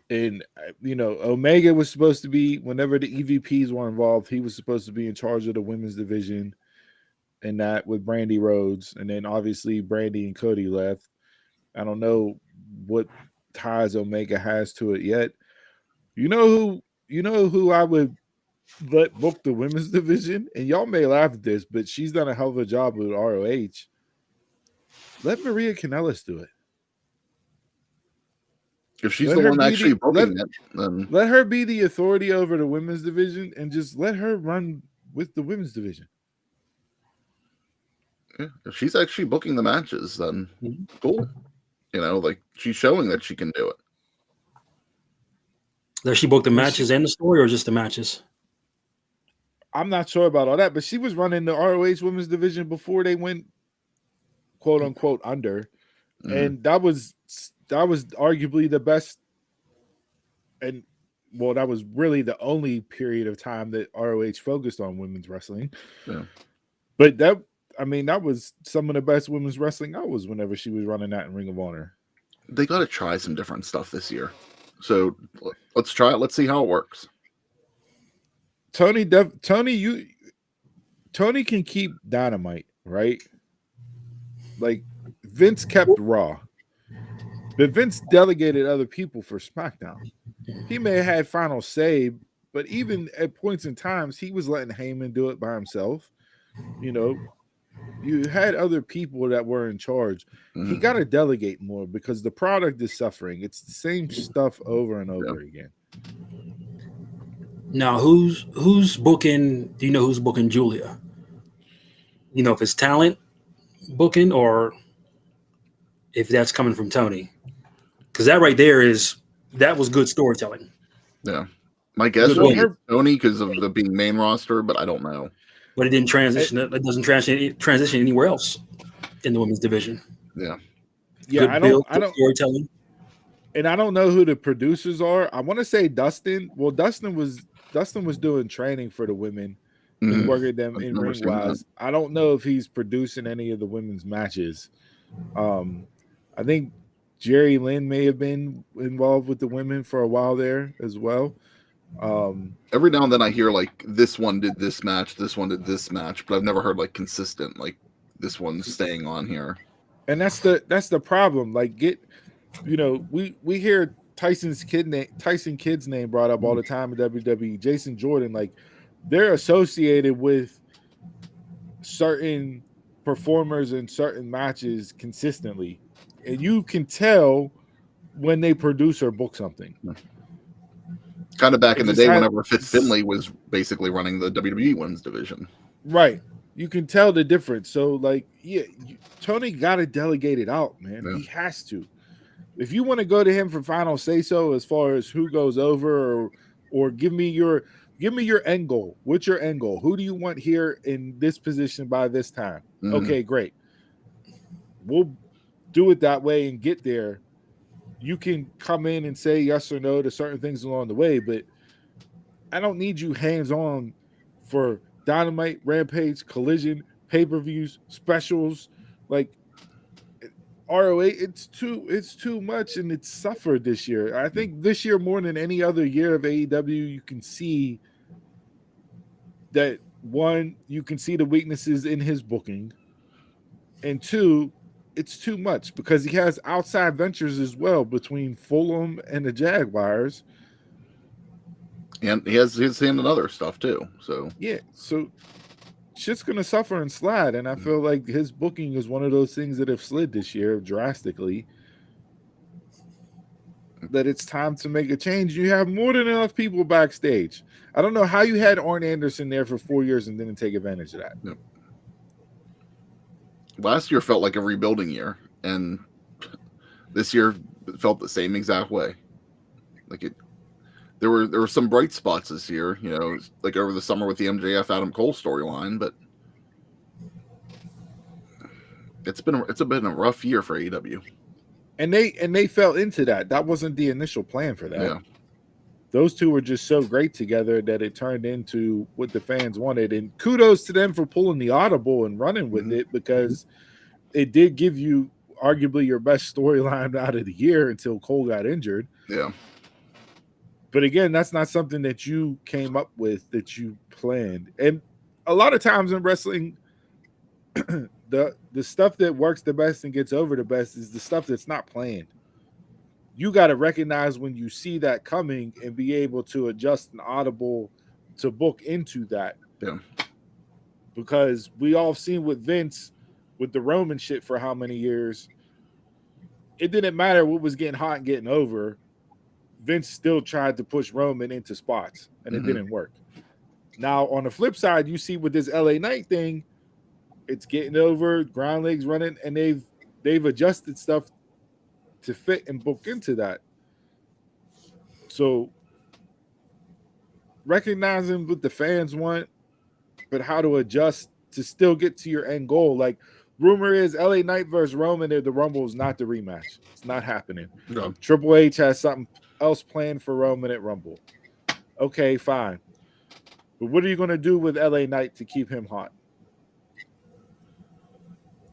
And, you know, Omega was supposed to be, whenever the EVPs were involved, he was supposed to be in charge of the women's division, and that with Brandy Rhodes. And then obviously Brandy and Cody left. I don't know what ties Omega has to it yet. You know who I would let book the women's division? And y'all may laugh at this, but she's done a hell of a job with ROH. Let Maria Kanellis do it. If she's the one actually booking it, then let her be the authority over the women's division and just let her run with the women's division. Yeah, if she's actually booking the matches, then cool. You know, like, she's showing that she can do it. Does she book the matches and the story, or just the matches? I'm not sure about all that, but she was running the ROH women's division before they went quote unquote under. And that was arguably the best, and well, that was really the only period of time that ROH focused on women's wrestling. Yeah. But that was some of the best women's wrestling was whenever she was running that in Ring of Honor. They got to try some different stuff this year. So let's try it. Let's see how it works. Tony can keep Dynamite, right? Like, Vince kept Raw, but Vince delegated other people for SmackDown. He may have had final say, but even at points in times, he was letting Heyman do it by himself. You know, you had other people that were in charge. He got to delegate more because the product is suffering. It's the same stuff over and over again. Now, who's booking? Do you know who's booking Julia? You know if it's talent booking or if that's coming from Tony, because that right there was good storytelling. Yeah, my guess would be Tony because of the being main roster, but I don't know. But it didn't transition. It doesn't transition anywhere else in the women's division. Yeah, yeah. I don't storytelling. and I don't know who the producers are. I want to say Dustin. Well, Dustin was doing training for the women and working them I've in never ring seen that. wise. I don't know if he's producing any of the women's matches. I think Jerry Lynn may have been involved with the women for a while there as well. Every now and then I hear like this one did this match, this one did this match, but I've never heard like consistent like this one's staying on here. And that's the problem. Like we hear Tyson Kidd's name brought up all the time in WWE. Jason Jordan, like they're associated with certain performers in certain matches consistently, and you can tell when they produce or book something. Kind of back It in the just day had- whenever Finlay was basically running the WWE Women's division. Right. You can tell the difference. So, like, Tony got to delegate it out, man. Yeah. He has to. If you want to go to him for final say so as far as who goes over, or give me your end goal. What's your end goal? Who do you want here in this position by this time? Mhm. Okay, great. We'll do it that way and get there. You can come in and say yes or no to certain things along the way, but I don't need you hands-on for Dynamite, Rampage, Collision, pay-per-views, specials, like ROH. It's too much, and it's suffered this year. I think this year more than any other year of AEW, you can see that one, you can see the weaknesses in his booking, and two, it's too much because he has outside ventures as well between Fulham and the Jaguars. And he has his hand in other stuff too. So Yeah, so shit's gonna suffer and slide, and I feel like his booking is one of those things that have slid this year drastically. That it's time to make a change. You have more than enough people backstage. I don't know how you had Arn Anderson there for 4 years and didn't take advantage of that. Yep. Last year felt like a rebuilding year, and this year felt the same exact way. Like there were some bright spots this year, like over the summer with the MJF Adam Cole storyline, but it's been a rough year for AEW. And they fell into that. That wasn't the initial plan for that. Yeah. Those two were just so great together that it turned into what the fans wanted. And kudos to them for pulling the audible and running with it, because it did give you arguably your best storyline out of the year until Cole got injured. Yeah. But again, that's not something that you came up with, that you planned. And a lot of times in wrestling, the stuff that works the best and gets over the best is the stuff that's not planned. You got to recognize when you see that coming and be able to adjust an audible to book into that. Yeah. Because we all seen with Vince with the Roman shit for how many years. It didn't matter what was getting hot and getting over. Vince still tried to push Roman into spots, and it didn't work. Now, on the flip side, you see with this LA Knight thing, it's getting over, ground legs running, and they've adjusted stuff to fit and book into that. So recognizing what the fans want, but how to adjust to still get to your end goal. Like, rumor is LA Knight versus Roman at the Rumble is not the rematch. It's not happening. No. Triple H has something else planned for Roman at Rumble. Okay, fine. But what are you going to do with LA Knight to keep him hot?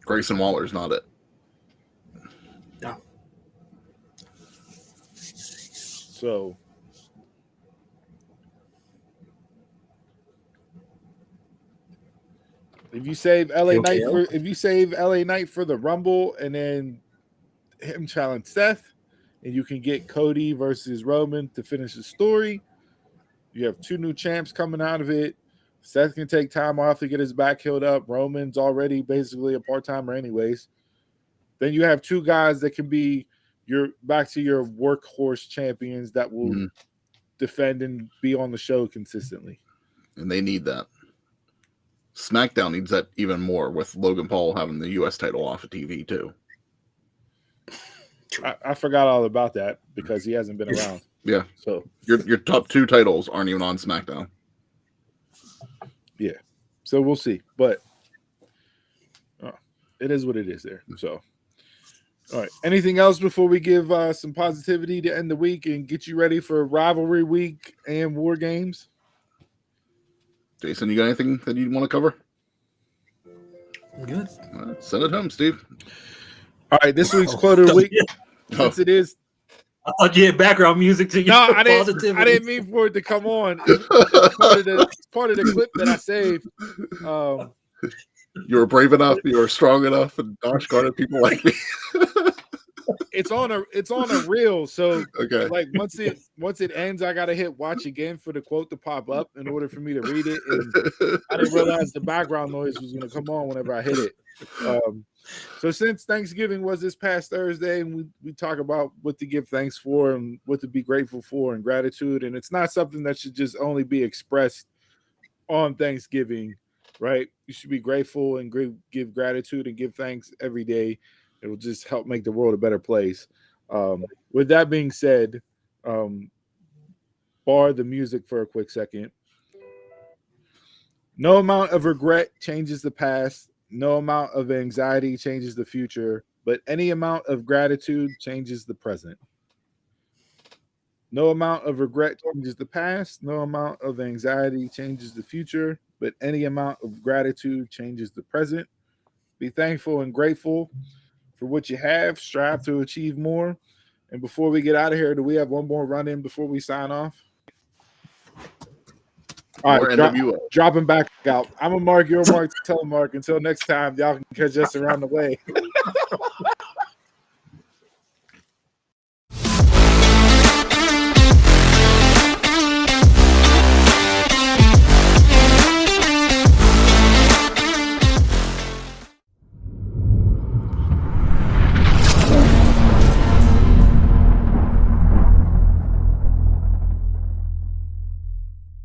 Grayson Waller's not it. No. So if you save LA Knight for the Rumble and then him challenge Seth, and you can get Cody versus Roman to finish the story, you have two new champs coming out of it. Seth can take time off to get his back healed up. Roman's already basically a part-timer anyways. Then you have two guys that can be your workhorse champions that will defend and be on the show consistently. And they need that. SmackDown needs that even more, with Logan Paul having the U.S. title off of TV too. I forgot all about that because he hasn't been around. Yeah. So your top two titles aren't even on SmackDown. Yeah. So we'll see. But it is what it is there. So All right. Anything else before we give some positivity to end the week and get you ready for rivalry week and war games? Jason, you got anything that you want to cover? I'm good. Send it home, Steve. All right. This week's quote of the week, since it is. I thought you had background music to your positivity. I didn't mean for it to come on. It's part of the clip that I saved. You were brave enough. You were strong enough, and Dosh guarded people like me. It's on a reel. So Okay. like once it ends, I gotta hit watch again for the quote to pop up in order for me to read it. And I didn't realize the background noise was gonna come on whenever I hit it. So since Thanksgiving was this past Thursday, and we talk about what to give thanks for and what to be grateful for and gratitude, and it's not something that should just only be expressed on Thanksgiving, right? You should be grateful and give gratitude and give thanks every day. It will just help make the world a better place. With that being said, bar the music for a quick second. No amount of regret changes the past. No amount of anxiety changes the future, but any amount of gratitude changes the present. No amount of regret changes the past. No amount of anxiety changes the future, but any amount of gratitude changes the present. Be thankful and grateful for what you have. Strive to achieve more. And before we get out of here, do we have one more run in before we sign off? All right, dropping back out. I'm a Mark, you're a Mark, tell Mark. Until next time, y'all can catch us around the way.